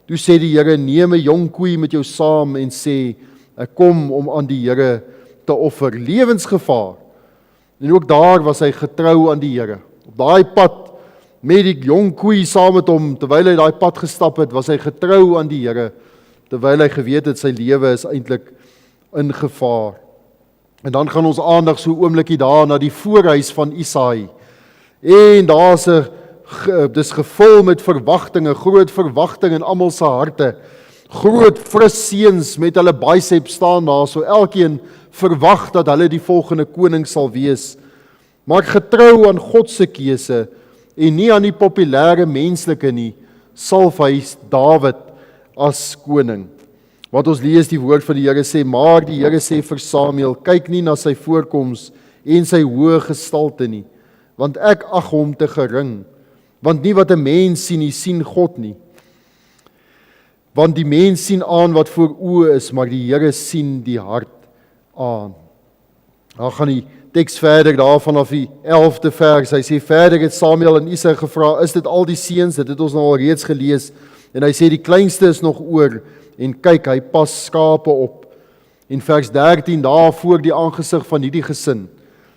Toe sê die Here, neem 'n jong koei met jou saam en sê, ek kom om aan die Here te offer. Lewensgevaar. En ook daar was hy getrou aan die Here. Op daai pad met die jong koei saam met hom, terwyl hy daai pad gestap het, was hy getrou aan die Here, terwyl hy geweet het sy lewe is eintlik in gevaar. En dan gaan ons aandag so oomblikie daar na die voorhuis van Isaai. En daar's dis gevul met verwagtinge, groot verwagting in almal se harte. Groot fris seuns met hulle biceps staan daar, so elkeen verwag dat hulle die volgende koning sal wees. Maar getrou aan God se keuse en nie aan die populêre menslike nie, salf hy Dawid as koning. Wat ons lees die woord van die Here sê, maar die Here sê vir Samuel, kyk nie na sy voorkoms en sy hoë gestalte nie, want ek ag hom te gering, want nie wat 'n mens sien nie, sien God nie. Want die mens sien aan wat voor oë is, maar die Here sien die hart aan. Dan gaan die teks verder daar vanaf die 11de vers. Hy sê verder het Samuel en Isaai gevra, is dit al die seuns? Dit het ons nou al reeds gelees. En hy sê die kleinste is nog oor en kyk, hy pas skape op. En vers 13 daar voor die aangesig van hierdie gesin.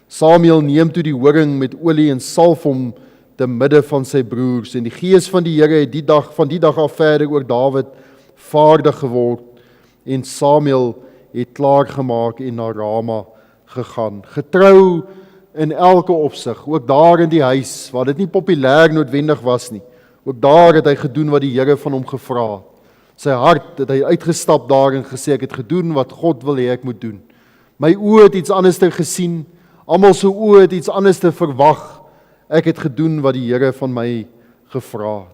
Samuel neem toe die horing met olie en salf hom te midde van sy broers. En die gees van die Here het van die dag af verder oor Dawid vaardig geword. En Samuel het klaar gemaak en na Rama gegaan. Getrou in elke opsig, ook daar in die huis, waar dit nie populêr noodwendig was nie. Ook daar het hy gedoen wat die Here van hom gevra het. Sy hart het hy uitgestap daar en gesê, ek het gedoen wat God wil hê ek moet doen. My oë het iets anders gesien, almal se oë het iets anders verwag. Ek het gedoen wat die Here van my gevra het.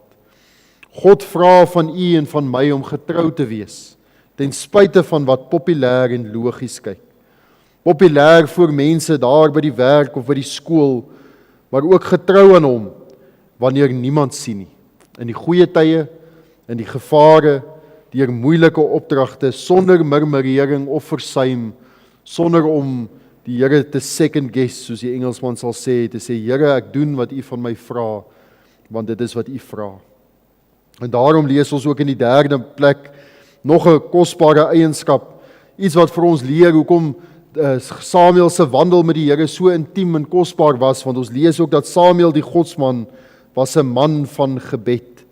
God vra van u en van my om getrou te wees, ten spyte van wat populêr en logies kyk. Populêr voor mense daar by die werk of by die skool, maar ook getrou aan hom, wanneer niemand sien nie. In die goeie tye, in die gevare, deur moeilike opdragte, sonder murmurering of versuim, sonder om die Here te second guess, soos die Engelsman sal sê, te sê, Here, ek doen wat u van my vra, want dit is wat u vra. En daarom lees ons ook in die 3de plek nog 'n kosbare eienskap, iets wat vir ons leer hoekom Samuel se wandel met die Here so intiem en kosbaar was, want ons lees ook dat Samuel die godsman was 'n man van gebed.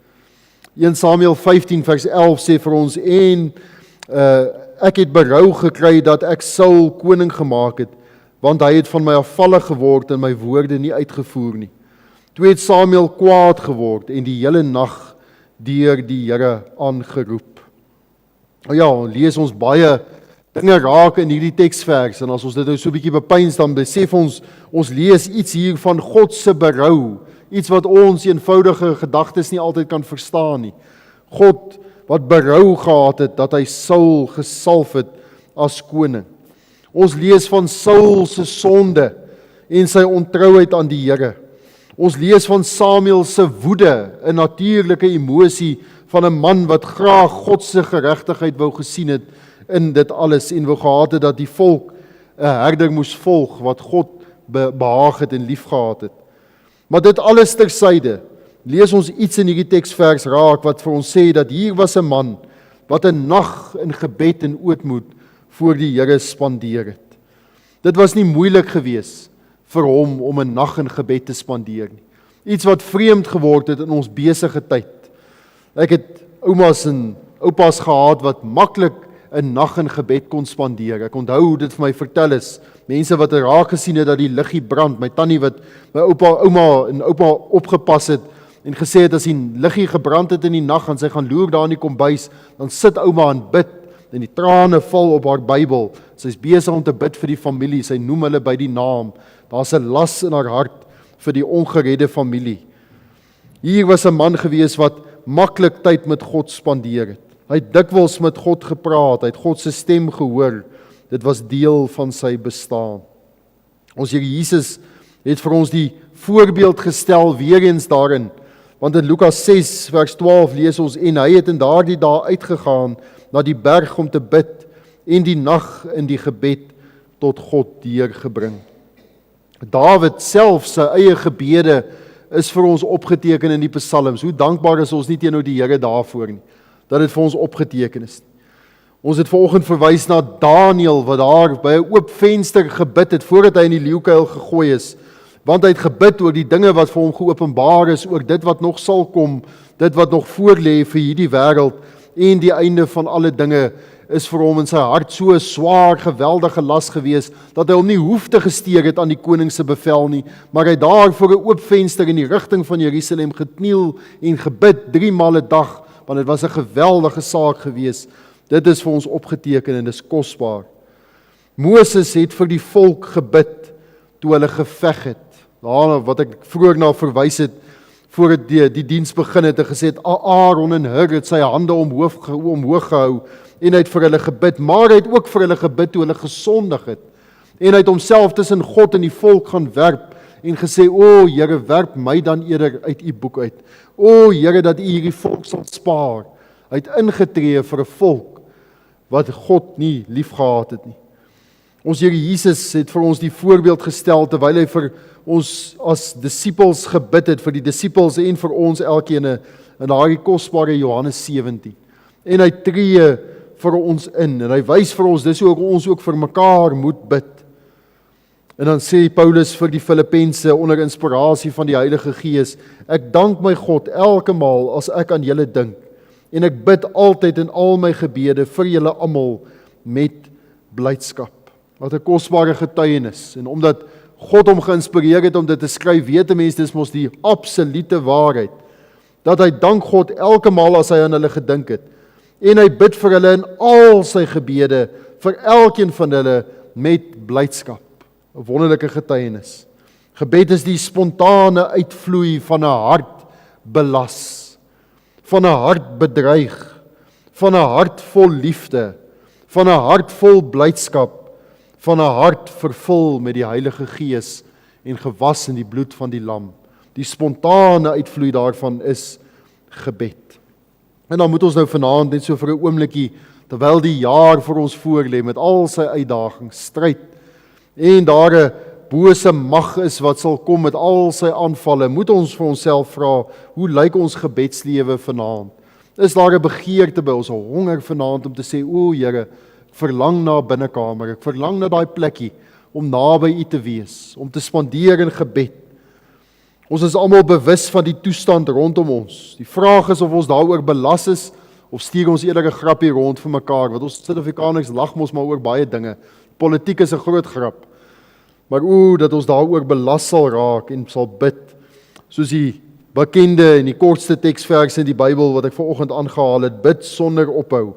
1 Samuel 15 vers 11 sê vir ons, en ek het berou gekry dat ek Saul koning gemaak het, want hy het van my afvallig geword en my woorde nie uitgevoer nie. Toe het Samuel kwaad geword en die hele nag deur die Here aangeroep. Ja, lees ons baie dinge raak in hierdie teksvers, en as ons dit nou so 'n bietjie bepeins, dan besef ons lees iets hier van God se berou, iets wat ons eenvoudige gedagtes nie altyd kan verstaan nie. God wat berou gehad het dat hy Saul gesalf het as koning. Ons lees van Saul se sonde en sy ontrouheid aan die Here. Ons lees van Samuel se woede, 'n natuurlike emosie van 'n man wat graag God se geregtigheid wou gesien het in dit alles en wou gehad het dat die volk 'n herder moes volg wat God behaag het en liefgehad het. Maar dit alles tersyde, lees ons iets in hierdie teksvers raak wat vir ons sê dat hier was 'n man wat 'n nag in gebed en ootmoed voor die Here spandeer het. Dit was nie moeilik geweest vir hom om 'n nag in gebed te spandeer nie. Iets wat vreemd geword het in ons besige tyd. Ek het oumas en oupas gehad wat maklik 'n nag in gebed kon spandeer. Ek onthou hoe dit vir my vertel is. Mense wat raak gesien het dat die liggie brand. My tannie wat my ouma en oupa opgepas het en gesê het as die liggie gebrand het in die nag en sy gaan loer daar in die kombuis, dan sit ouma en bid en die trane val op haar Bybel. Sy's besig om te bid vir die familie. Sy noem hulle by die naam. Daar's 'n las in haar hart vir die ongeredde familie. Hier was 'n man gewees wat maklik tyd met God spandeer het. Hy het dikwels met God gepraat, hy het God se stem gehoor. Dit was deel van sy bestaan. Ons Here Jesus het vir ons die voorbeeld gestel weer eens daarin. Want in Lukas 6 vers 12 lees ons, en hy het in daardie dae uitgegaan na die berg om te bid en die nag in die gebed tot God deurgebring. Dawid self sy eie gebede is vir ons opgeteken in die psalms. Hoe dankbaar is ons nie teenoor die Here daarvoor nie, dat dit vir ons opgeteken is. Ons het vanoggend verwys na Daniël wat daar by 'n oop venster gebid het voordat hy in die leeukuil gegooi is. Want hy het gebid oor die dinge wat vir hom geopenbaar is, oor dit wat nog sal kom, dit wat nog voorlê vir hierdie wêreld en die einde van alle dinge is vir hom in sy hart so 'n swaar, geweldige las gewees, dat hy hom nie hoef te gesteer het aan die koning se bevel nie, maar hy daar voor 'n oop venster in die rigting van Jerusalem gekniel en gebid 3 maal 'n dag, want dit was 'n geweldige saak gewees. Dit is vir ons opgeteken en dis kosbaar. Moses het vir die volk gebid toe hulle geveg het. Daar wat ek vroeër na verwys het, voor die diens begin het en gesê het, Aaron en Hur het sy hande omhoog gehou en hy het vir hulle gebid, maar hy het ook vir hulle gebid toe hulle gesondig het. En hy het homself tussen God en die volk gaan werp en gesê, o Here, werp my dan eerder uit u boek uit. O Here, dat u hierdie volk sal spaar. Hy het ingetree vir 'n volk wat God nie liefgehad het nie. Ons Here Jesus het vir ons die voorbeeld gestel terwyl hy vir ons as disippels gebid het, vir die disippels en vir ons elkeen in daardie kosbare Johannes 17. En hy tree vir ons in en hy wys vir ons dis hoe ons ook vir mekaar moet bid. En dan sê Paulus vir die Filippense onder inspirasie van die Heilige Gees, ek dank my God elke maal as ek aan julle dink, en ek bid altyd in al my gebede vir julle almal met blydskap. Wat 'n kosbare getuienis. En omdat God hom geïnspireer het om dit te skryf, weet 'n mens dis mos die absolute waarheid. Dat hy dank God elke maal as hy aan hulle gedink het. En hy bid vir hulle in al sy gebede, vir elkeen van hulle met blydskap. 'n Wonderlike getuienis. Gebed is die spontane uitvloei van 'n hart belas, van 'n hart bedreig, van 'n hart vol liefde, van 'n hart vol blydskap, van 'n hart vervul met die Heilige Gees en gewas in die bloed van die lam. Die spontane uitvloei daarvan is gebed. En dan moet ons nou vanaand net so vir 'n oombliekie, terwyl die jaar vir ons voorlê met al sy uitdagings, stryd en daar 'n bose mag is wat sal kom met al sy aanvalle, moet ons vir onsself vra, hoe lyk ons gebedslewe vanaand? Is daar 'n begeerte by ons, 'n honger vanaand om te sê, o Here, verlang na binnekamer, ek verlang na daai plekkie om naby u te wees, om te spandeer in gebed. Ons is almal bewus van die toestand rondom ons. Die vraag is of ons daaroor belas is, of stuur ons eerder 'n grappie rond vir mekaar, want ons Suid-Afrikaners lag mos maar oor baie dinge. Politiek is 'n groot grap. Maar dat ons daaroor belas sal raak en sal bid, soos die bekende en die kortste teksvers in die Bybel wat ek vanoggend aangehaal het, bid sonder ophou.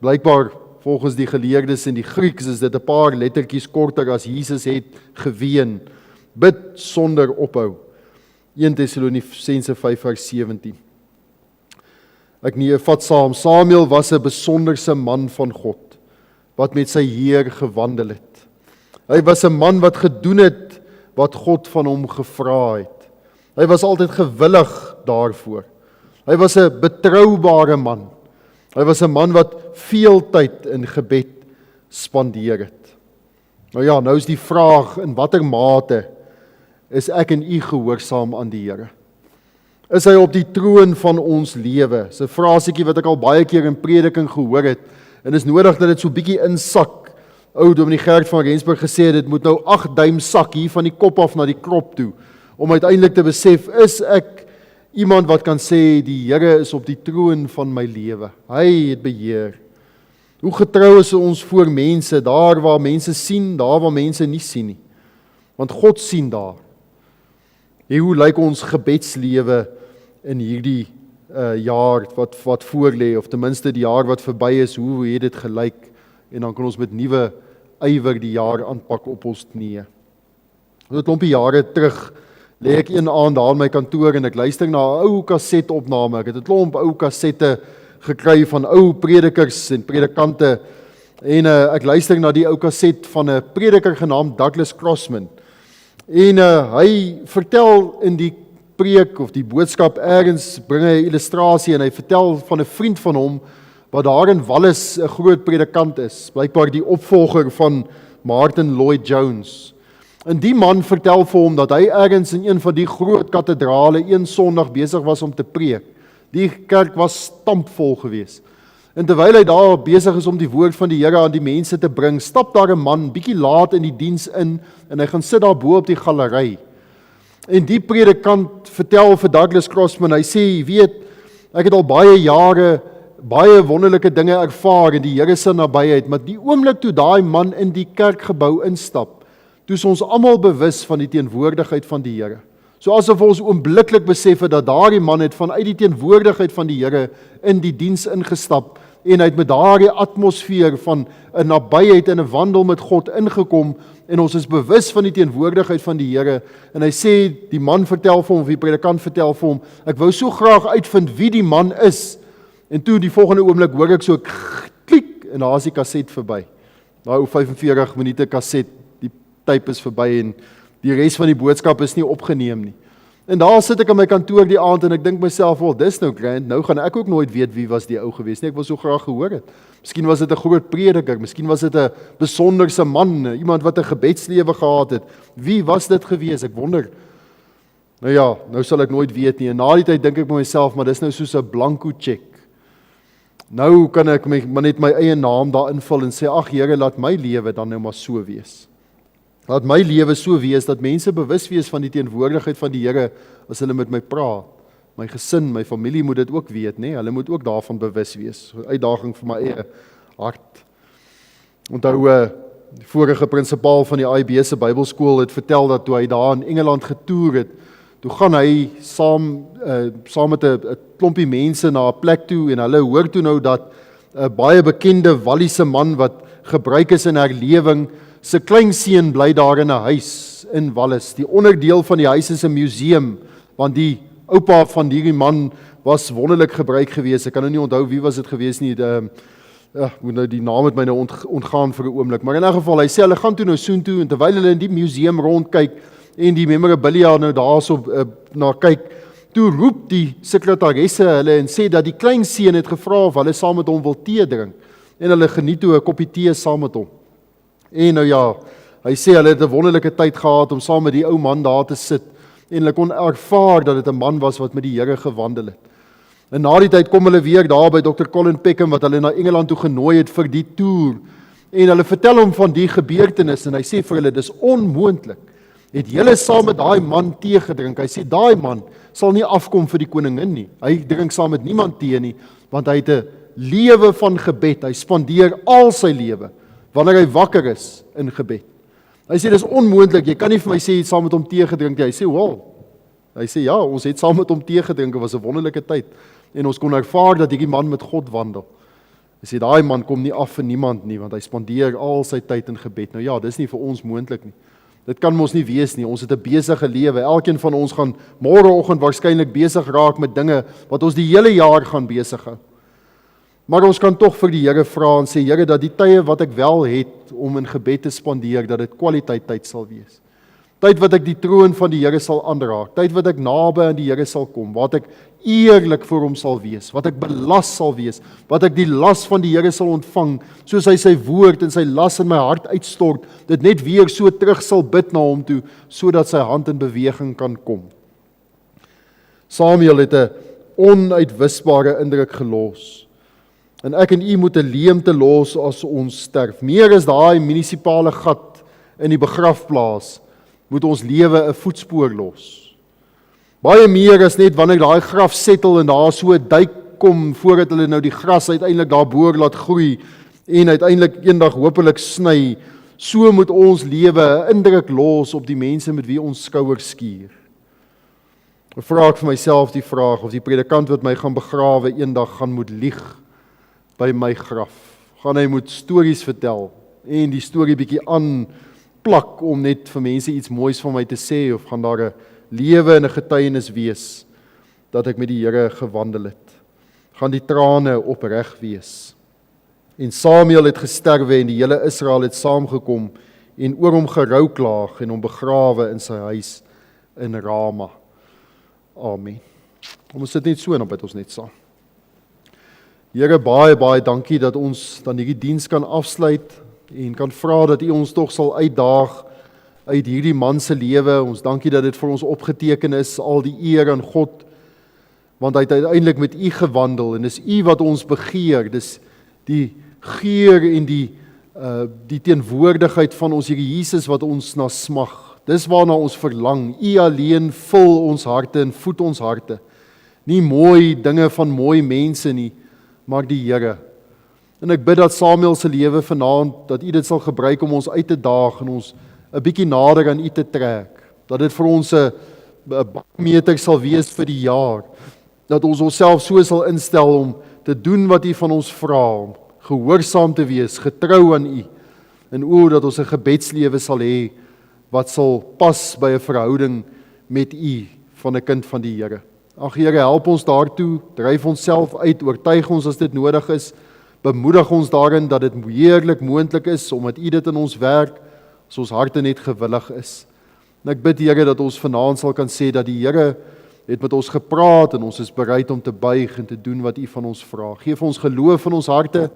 Blykbaar volgens die geleerdes in die Grieks is dit 'n paar lettertjies korter as Jesus het geween. Bid sonder ophou. 1 Tessalonisense 5 vers 17. Ek vat saam, Samuel was 'n besonderse man van God, wat met sy Heer gewandel het. Hy was 'n man wat gedoen het wat God van hom gevra het. Hy was altyd gewillig daarvoor. Hy was 'n betroubare man. Hy was 'n man wat veel tyd in gebed spandeer het. Nou is die vraag, in watter mate is ek en u gehoorsaam aan die Here? Is hy op die troon van ons lewe? Dis 'n frasiekie wat ek al baie keer in prediking gehoor het, en is nodig dat dit so bietjie insak ou Dominee Gert van Rensburg gesê, dit moet nou 8 duim sak hier van die kop af na die krop toe, om uiteindelik te besef, is ek iemand wat kan sê, die Here is op die troon van my lewe, hy het beheer. Hoe getrou is ons voor mense, daar waar mense sien, daar waar mense nie sien nie, want God sien daar. En hoe lyk ons gebedslewe in hierdie jaar wat voorlê, of ten minste die jaar wat verby is, hoe het dit gelyk, en dan kan ons met nuwe ywer die jaar aanpak op ons knieë. So 'n klompie jare terug, lê ek een aand daar in my kantoor en ek luister na 'n ou kasetopname. Ek het 'n klomp ou kasette gekry van ou predikers en predikante, en ek luister na die ou kaset van 'n prediker genaamd Douglas Crossman. En hy vertel in die preek of die boodskap ergens, bring hy 'n illustrasie en hy vertel van 'n vriend van hom wat daar in Wallis 'n groot predikant is, blykbaar die opvolger van Martin Lloyd Jones. En die man vertel vir hom dat hy ergens in een van die groot kathedrale een Sondag besig was om te preek. Die kerk was stampvol geweest. En terwyl hy daar besig is om die woord van die Here aan die mense te bring, stap daar 'n man bietjie laat in die diens in en hy gaan sit daar bo op die galery. En die predikant vertel vir Douglas Crossman, hy sê, weet, ek het al baie jare baie wonderlike dinge ervaar in die Here se nabyheid, maar die oomblik toe daai man in die kerkgebou instap, toe is ons almal bewus van die teenwoordigheid van die Here. So asof ons oombliklik besef het dat daardie man het vanuit die teenwoordigheid van die Here in die diens ingestap en hy het met daardie atmosfeer van 'n nabyheid en 'n wandel met God ingekom en ons is bewus van die teenwoordigheid van die Here. En hy sê, die man vertel vir hom, of die predikant vertel vir hom, ek wou so graag uitvind wie die man is. En toe die volgende oomblik hoor ek so klik en daar is die kaset verby. Daai ou 45 minute kaset, die tyd is verby en die res van die boodskap is nie opgeneem nie. En daar sit ek in my kantoor die aand en ek dink myself, wel, dis nou grand, nou gaan ek ook nooit weet wie was die ou gewees nie, ek wil so graag gehoor het. Miskien was dit 'n groot prediker, miskien was dit 'n besonderse man, iemand wat 'n gebedslewe gehad het. Wie was dit gewees? Ek wonder. Nou ja, nou sal ek nooit weet nie. En na die tyd dink ek by myself, maar dis nou soos 'n blanko check. Nou kan ek maar net my eie naam daar invul en sê, ag Here, laat my lewe dan nou maar so wees. Laat my lewe so wees dat mense bewus wees van die teenwoordigheid van die Here as hulle met my praat. My gesin, my familie moet dit ook weet, né? Hulle moet ook daarvan bewus wees. Uitdaging vir my eie hart. Onthou, die vorige prinsipaal van die IB se Bybelskool het vertel dat toe hy daar in Engeland getoer het, toe gaan hy saam met 'n klompie mense na 'n plek toe en hulle hoor toe nou dat 'n baie bekende Walliese man wat gebruik is in herlewing, sy kleinseun bly daar in 'n huis in Wallis. Die onderdeel van die huis is 'n museum, want die oupa van hierdie man was wonderlik gebruik geweest. Ek kan nou nie onthou wie was dit geweest nie. Moet nou die naam het my nou ontgaan vir 'n oomblik. Maar in 'n geval, hy sê hulle gaan toe nou soontoe en terwyl hulle in die museum rondkyk en die memorabilia nou daarso na kyk, toe roep die sekretaresse hulle en sê dat die kleinseun het gevra of hulle saam met hom wil tee drink. En hulle geniet toe 'n koppie tee saam met hom. En nou ja, hy sê hulle het 'n wonderlike tyd gehad om saam met die ou man daar te sit en hulle kon ervaar dat dit 'n man was wat met die Here gewandel het. En na die tyd kom hulle weer daar by Dr. Colin Peckham wat hulle na Engeland toe genooi het vir die toer. En hulle vertel hom van die gebeurtenis en hy sê vir hulle, dis onmoontlik. Het julle saam met daai man tee gedrink? Hy sê daai man sal nie afkom vir die koningin nie. Hy drink saam met niemand tee nie, want hy het 'n lewe van gebed. Hy spandeer al sy lewe wanneer hy wakker is in gebed. Hy sê, dis onmoontlik, jy kan nie vir my sê, jy het saam met hom tee gedrink. Hy sê, wel, hy sê, ja, ons het saam met hom tee gedrink, het was 'n wonderlike tyd, en ons kon ervaar dat hierdie man met God wandel. Hy sê, daai man kom nie af vir niemand nie, want hy spandeer al sy tyd in gebed. Nou ja, dis nie vir ons moontlik nie. Dit kan mos nie wees nie, ons het 'n besige lewe, elkeen van ons gaan môreoggend waarskynlik besig raak met dinge, wat ons die hele jaar gaan besig hou. Maar ons kan tog vir die Here vra en sê, Here, dat die tye wat ek wel het om in gebed te spandeer, dat dit kwaliteit tyd sal wees. Tyd wat ek die troon van die Here sal aanraak, tyd wat ek naby aan die Here sal kom, wat ek eerlik voor hom sal wees, wat ek belas sal wees, wat ek die las van die Here sal ontvang, soos hy sy woord en sy las in my hart uitstort, dit net weer so terug sal bid na hom toe, sodat sy hand in beweging kan kom. Samuel het 'n onuitwisbare indruk gelos. En ek en u moet 'n leemte los as ons sterf. Meer as daai munisipale gat in die begrafplaas, moet ons lewe 'n voetspoor los. Baie meer as net wanneer daai graf settel en daar so 'n duik kom voordat hulle nou die gras uiteindelik daarbo laat groei en uiteindelik eendag hopelik sny. So moet ons lewe 'n indruk los op die mense met wie ons skouers skuur. Ek vra ek vir myself die vraag of die predikant wat my gaan begrawe eendag gaan moet lieg by my graf. Gaan hy moet stories vertel en die storie bietjie aanplak om net vir mense iets moois van my te sê, of gaan daar 'n lewe en 'n getuienis wees dat ek met die Here gewandel het? Gaan die trane opreg wees? En Samuel het gesterwe en die hele Israel het saamgekom en oor hom gerou klaag en hom begrawe in sy huis in Rama. Amen. Kom ons sit net so en dan bid ons net saam. Here, baie dankie dat ons dan hierdie diens kan afsluit en kan vra dat U ons tog sal uitdaag uit hierdie man se lewe. Ons dankie dat dit vir ons opgeteken is, al die eer aan God, want hy het uiteindelik met U gewandel en dis U wat ons begeer. Dis die geur en die teenwoordigheid van ons Here Jesus wat ons na smag. Dis waarna ons verlang. U alleen vul ons harte en voed ons harte. Nie mooi dinge van mooi mense nie, maar die Here. En ek bid dat Samuel se lewe vanaand, dat U dit sal gebruik om ons uit te daag en ons 'n bietjie nader aan U te trek. Dat dit vir ons 'n barometer sal wees vir die jaar. Dat ons onsself so sal instel om te doen wat U van ons vra, om gehoorsaam te wees, getrou aan U. En dat ons 'n gebedslewe sal hê wat sal pas by 'n verhouding met U van 'n kind van die Here. Ag Here, help ons daartoe, dryf ons self uit, oortuig ons as dit nodig is, bemoedig ons daarin dat dit heerlik moontlik is, omdat U dit in ons werk, as ons harte net gewillig is. En ek bid Here dat ons vanaand sal kan sê dat die Here het met ons gepraat en ons is bereid om te buig en te doen wat U van ons vra. Geef ons geloof in ons harte,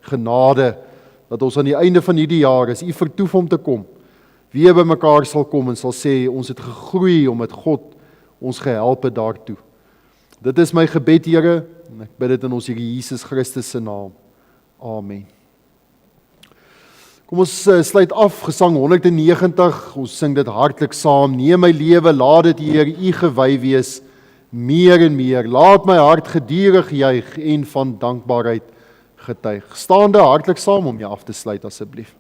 genade, dat ons aan die einde van hierdie jaar, as U vertoef om te kom, weer by mekaar sal kom en sal sê, ons het gegroei omdat God ons gehelp het daartoe. Dit is my gebed, Here, en ek bid dit in ons Here Jesus Christus se naam. Amen. Kom ons sluit af, gesang 190, ons sing dit hartlik saam. Neem my lewe, laat dit Heer U gewy wees, meer en meer. Laat my hart gedurig juig en van dankbaarheid getuig. Staande hartlik saam om jy af te sluit asseblief.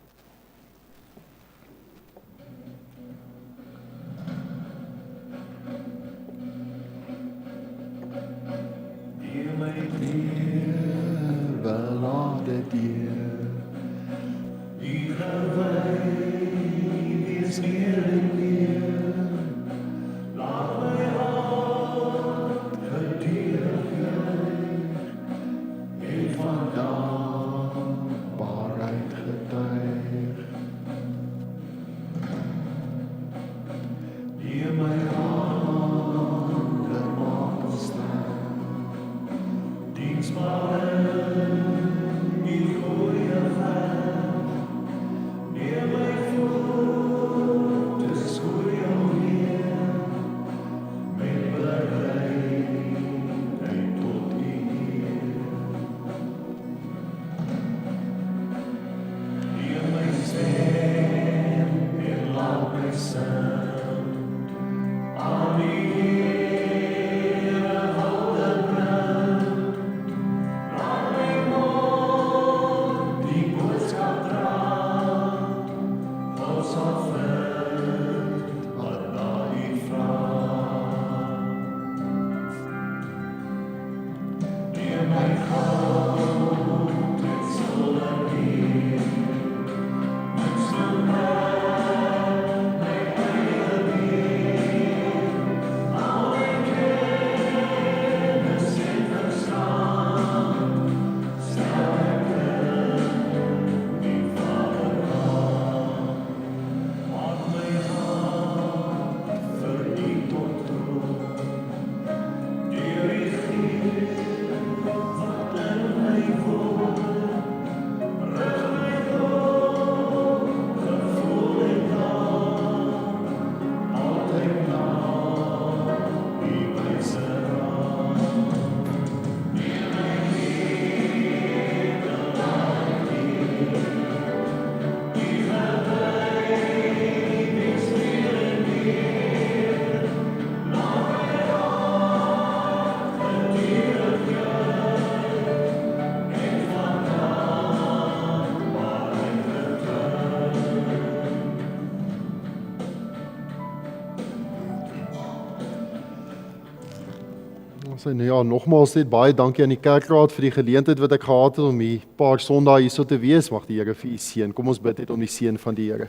En ja, nogmaals net baie dankie aan die kerkraad vir die geleentheid wat ek gehad het om hier paar Sondae hier so te wees. Mag die Here vir u seën. Kom ons bid net om die seën van die Here.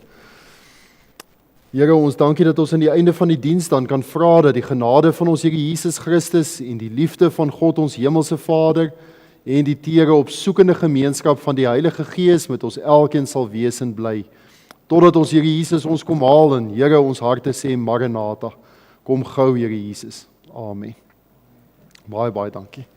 Here, ons dankie dat ons aan die einde van die diens dan kan vra dat die genade van ons Here Jesus Christus en die liefde van God ons hemelse Vader en die teere opsoekende gemeenskap van die Heilige Gees met ons elkeen sal wees en bly. Totdat ons Here Jesus ons kom haal en Here ons harte sê Maranatha. Kom gou Here Jesus. Amen. Baie dankie.